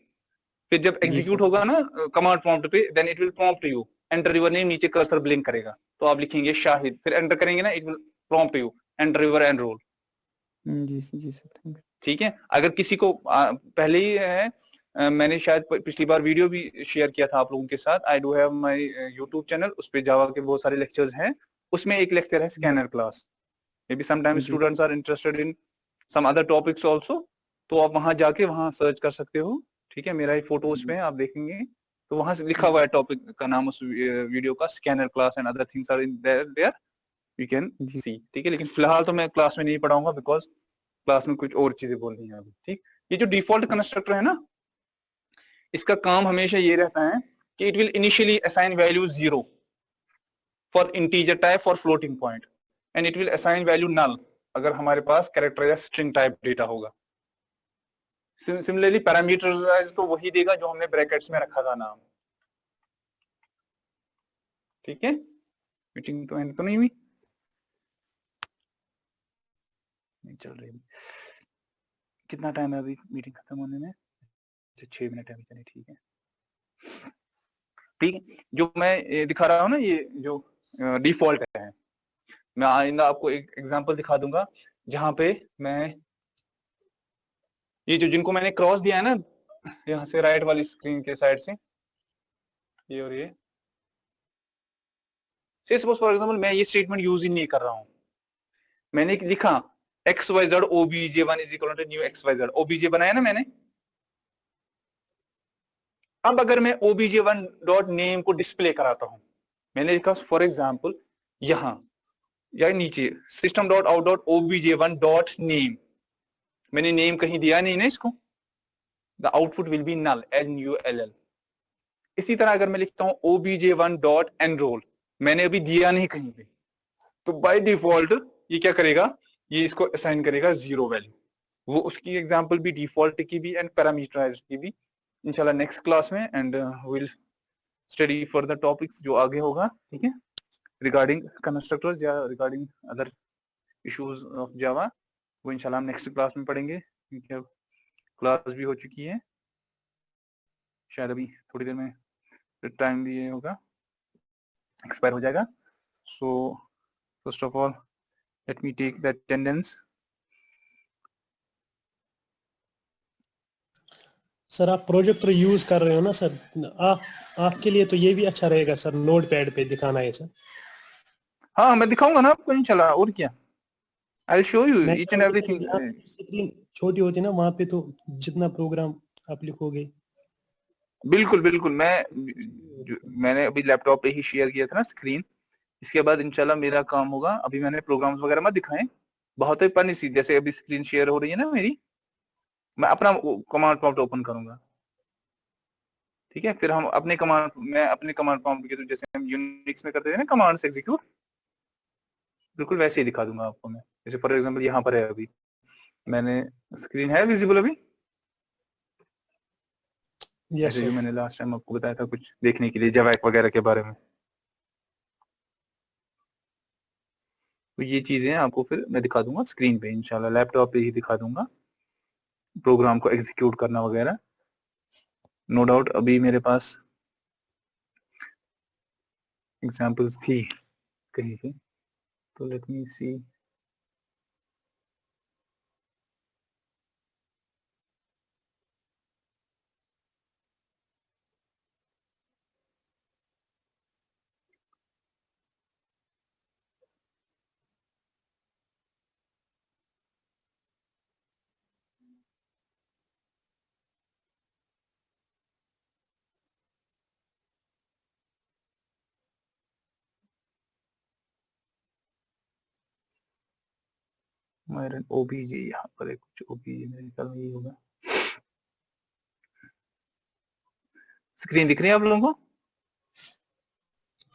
फिर जब एग्जीक्यूट होगा ना कमांड प्रॉम्प्ट पे then it will prompt you enter your name नीचे कर्सर ब्लिंक करेगा तो आप लिखेंगे शाहिद फिर एंटर करेंगे ना it will prompt you enter your enroll. Ji sir ठीक है। अगर किसी को पहले ही है मैंने शायद पिछली बार वीडियो भी शेयर किया था आप लोगों के साथ I do have my YouTube channel उस पे जावा के बहुत सारे लेक्चर्स हैं उसमें एक लेक्चर है scanner class may be sometimes students are interested in some other topics also तो आप वहां जाके वहां सर्च कर सकते हो ठीक है। मेरा ही फोटो उसमें आप देखेंगे तो वहां से लिखा हुआ है टॉपिक का नाम उस वीडियो का scanner class and other things are in there you can see ठीक है। लेकिन फिलहाल तो मैं क्लास में नहीं पढ़ाऊंगा बिकॉज क्लास में कुछ और चीजें बोलनी है अभी ठीक। ये जो डिफॉल्ट कंस्ट्रक्टर है ना इसका काम हमेशा ये रहता है कि it will initially assign value 0 for integer type for floating point and it will assign value null अगर हमारे पास कैरेक्टर या स्ट्रिंग टाइप डेटा होगा। सिमिलरली पैरामीटराइज्ड तो वही देगा जो हमने ब्रैकेट्स में रखा था नाम ठीक है। मीटिंग तो एंड तो नहीं हुई नहीं चल रही कितना टाइम है अभी मीटिंग खत्म होने में 6 मिनट है अभी चलिए ठीक है ठीक है। जो मैं दिखा रहा हूँ ना ये जो डिफॉल्ट है मैं आइंदा आपको एक एग्जांपल दिखा दूंगा जहां पे मैं ये जो जिनको मैंने क्रॉस दिया है ना यहाँ से राइट वाली स्क्रीन के साइड से ये और ये सपोज फॉर एग्जांपल मैं ये स्टेटमेंट यूज ही नहीं कर रहा हूँ मैंने लिखा XYZ OBJ1 is equal to new XYZ OBJ बनाया ना मैंने। अब अगर मैं OBJ1 डॉट नेम को डिस्प्ले कराता हूं मैंने लिखा फॉर एग्जांपल यहां या नीचे system dot out dot OBJ1 dot name मैंने नेम कहीं दिया नहीं ना इसको the output will be null NULL। इसी तरह अगर मैं लिखता हूं OBJ1 डॉट एनरोल मैंने अभी दिया नहीं कहीं पे तो बाय डिफॉल्ट ये क्या करेगा ये इसको असाइन करेगा 0 वैल्यू। वो उसकी एग्जांपल भी डिफॉल्ट की भी एंड पैरामीटराइज्ड की भी इंशाल्लाह नेक्स्ट क्लास में and will study for the topics जो आगे होगा, ठीक है, रिगार्डिंग कंस्ट्रक्टर्स या regarding other issues of Java, वो इंशाल्लाह हम नेक्स्ट क्लास में पढ़ेंगे, क्योंकि अब क्लास भी हो चुकी है, शायद अभी थोड़ी देर में टाइम भी ये होगा, एक्सपायर हो जाएगा। So first of all let me take the attendance. Sir आप प्रोजेक्टर यूज कर रहे हो ना सर, आपके लिए तो ये भी अच्छा रहेगा सर, नोट पैड पे दिखाना है सर। हाँ मैं दिखाऊंगा ना आपको इंशाल्लाह, और क्या, I will show you each and everything. Screen छोटी होती है ना, वहां पे तो जितना प्रोग्राम आप लिखोगे। बिल्कुल बिल्कुल, मैंने अभी लैपटॉप पे ही शेयर किया था ना स्क्रीन, इसके बाद इंशाल्लाह मेरा काम होगा, अभी मैंने प्रोग्राम्स वगैरह मत दिखाएं, बहुत ही फनी सी, जैसे अभी स्क्रीन शेयर हो रही है ना मेरी, मैं अपना कमांड प्रॉम्प्ट ओपन करूंगा, ठीक है, फिर हम अपने कमांड, मैं अपने कमांड प्रॉम्प्ट के, तो जैसे हम यूनिक्स में करते थे ना कमांड्स एग्जीक्यूट, बिल्कुल वैसे ही दिखा दूंगा आपको मैं। जैसे फॉर एग्जांपल यहाँ पर है, अभी मैंने, स्क्रीन है विजिबल अभी, ऐसे जो मैंने लास्ट टाइम आपको बताया था कुछ देखने के लिए जावा वगैरह के बारे में, तो ये चीजें आपको फिर मैं दिखा दूंगा स्क्रीन पे इंशाल्लाह, लैपटॉप पे ही दिखा दूंगा प्रोग्राम को एग्जीक्यूट करना वगैरह। नो डाउट अभी मेरे पास एग्जांपल्स थी कहीं पे, तो लेट मी सी। ओबीजे, यहाँ पर कुछ ओबीजे मेरे ख्याल में यही होगा। स्क्रीन दिख रही है आप लोगों को?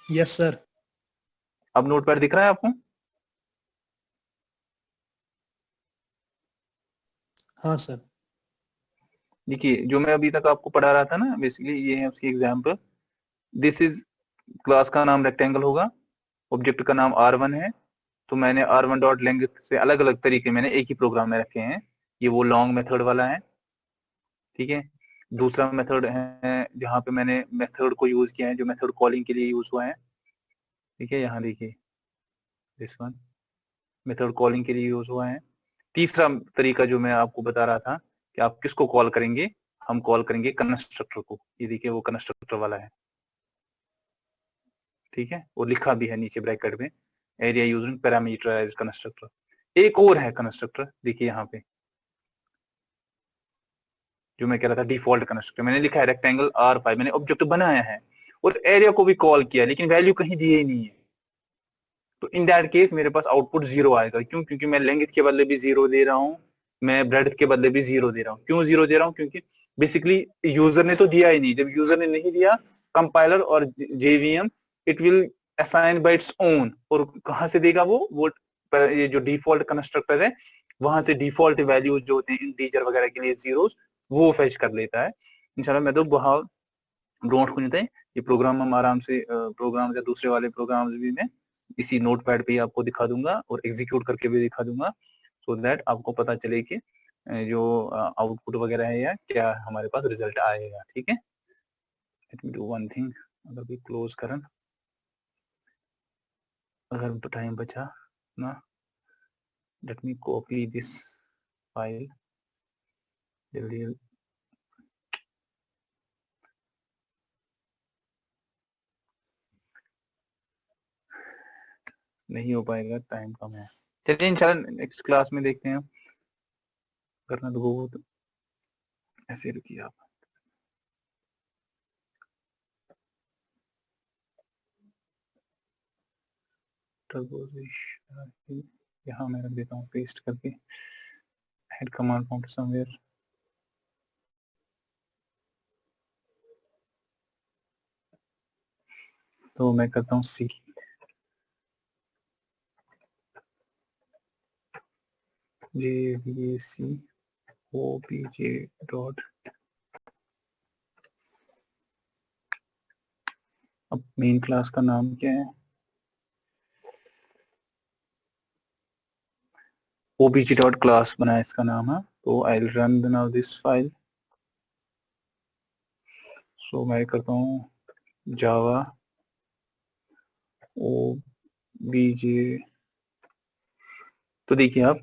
Yes sir. अब नोटपैड दिख रहा है आपको? हाँ सर। देखिए जो मैं अभी तक आपको पढ़ा रहा था ना, बेसिकली ये है उसकी एग्जांपल। दिस इज, क्लास का नाम रेक्टेंगल होगा, ऑब्जेक्ट का नाम R1 है, तो मैंने R1 डॉट लेंथ से अलग अलग तरीके मैंने एक ही प्रोग्राम में रखे हैं, ये वो लॉन्ग मेथड वाला है, ठीक है। दूसरा मेथड है जहाँ पे मैंने मेथड को यूज किया है, जो मेथड कॉलिंग के लिए यूज हुआ है, ठीक है, यहाँ देखिए दिस वन मेथड कॉलिंग के लिए यूज हुआ है। तीसरा तरीका जो मैं आपको बता रहा था कि आप किसको कॉल करेंगे, हम कॉल करेंगे कंस्ट्रक्टर को, ये देखिए वो कंस्ट्रक्टर वाला है, ठीक है, वो लिखा भी है नीचे ब्रैकेट में, एरिया यूजिंग पैरामीटराइज्ड कंस्ट्रक्टर। एक और है कंस्ट्रक्टर, देखिए यहाँ पे जो मैं कह रहा था डिफॉल्ट कंस्ट्रक्टर, मैंने लिखा है रेक्टेंगल R5, मैंने ऑब्जेक्ट बनाया है और एरिया को भी कॉल किया, लेकिन वैल्यू कहीं दी ही नहीं है, तो इन दैट केस मेरे पास आउटपुट 0 आएगा। क्यों? क्योंकि मैं लेंथ के बदले भी 0 दे रहा हूँ, मैं ब्रेड्थ के बदले भी 0 दे रहा हूँ। क्यों 0 दे रहा हूँ? क्योंकि बेसिकली यूजर ने तो दिया ही नहीं, जब यूजर ने नहीं दिया, कंपाइलर और JVM it will assign bye its own, और कहां से देगा वो ये जो डिफॉल्ट कंस्ट्रक्टर है वहां से डिफॉल्ट वैल्यू जो होते हैं इंटीजर वगैरह के लिए जीरोस, वो फेच कर लेता है। इंशाल्लाह मैं तो बहुत ब्रोट को नहीं, ये प्रोग्राम हम आराम से प्रोग्राम या दूसरे वाले प्रोग्राम्स भी मैं इसी नोटपैड पे आपको दिखा दूंगा और एग्जीक्यूट करके भी दिखा दूंगा, सो दैट आपको पता चले कि जो आउटपुट वगैरह है या क्या हमारे पास रिजल्ट आएगा, ठीक है। Let me do one thing, अगर भी क्लोज करें, अगर टाइम बचा ना, let me copy this file, जल्दी नहीं हो पाएगा, टाइम कम है। चलिए इंशाल्लाह नेक्स्ट क्लास में देखते हैं, करना तो बहुत, ऐसे रुकिए आप। यहाँ मैं रख देता हूँ पेस्ट करके, हेड कमांड प्रॉम्प्ट समवेयर, तो मैं करता हूँ सी JVAC OBJ डॉट अब मेन क्लास का नाम क्या है? obj.class बना है इसका नाम है। तो I will run now this file. So मैं करता हूँ जावा obj। तो देखिए आप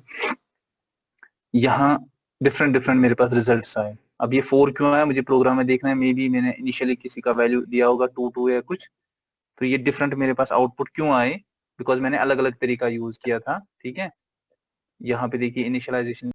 यहाँ डिफरेंट डिफरेंट मेरे पास रिजल्ट्स आए। अब ये 4 क्यों आया मुझे प्रोग्राम में देखना है, मे बी मैंने इनिशियली किसी का वैल्यू दिया होगा 2 या कुछ, तो ये डिफरेंट मेरे पास आउटपुट क्यों आए, बिकॉज मैंने अलग अलग तरीका यूज किया था। ठीक है, यहाँ पे देखिए इनिशियलाइजेशन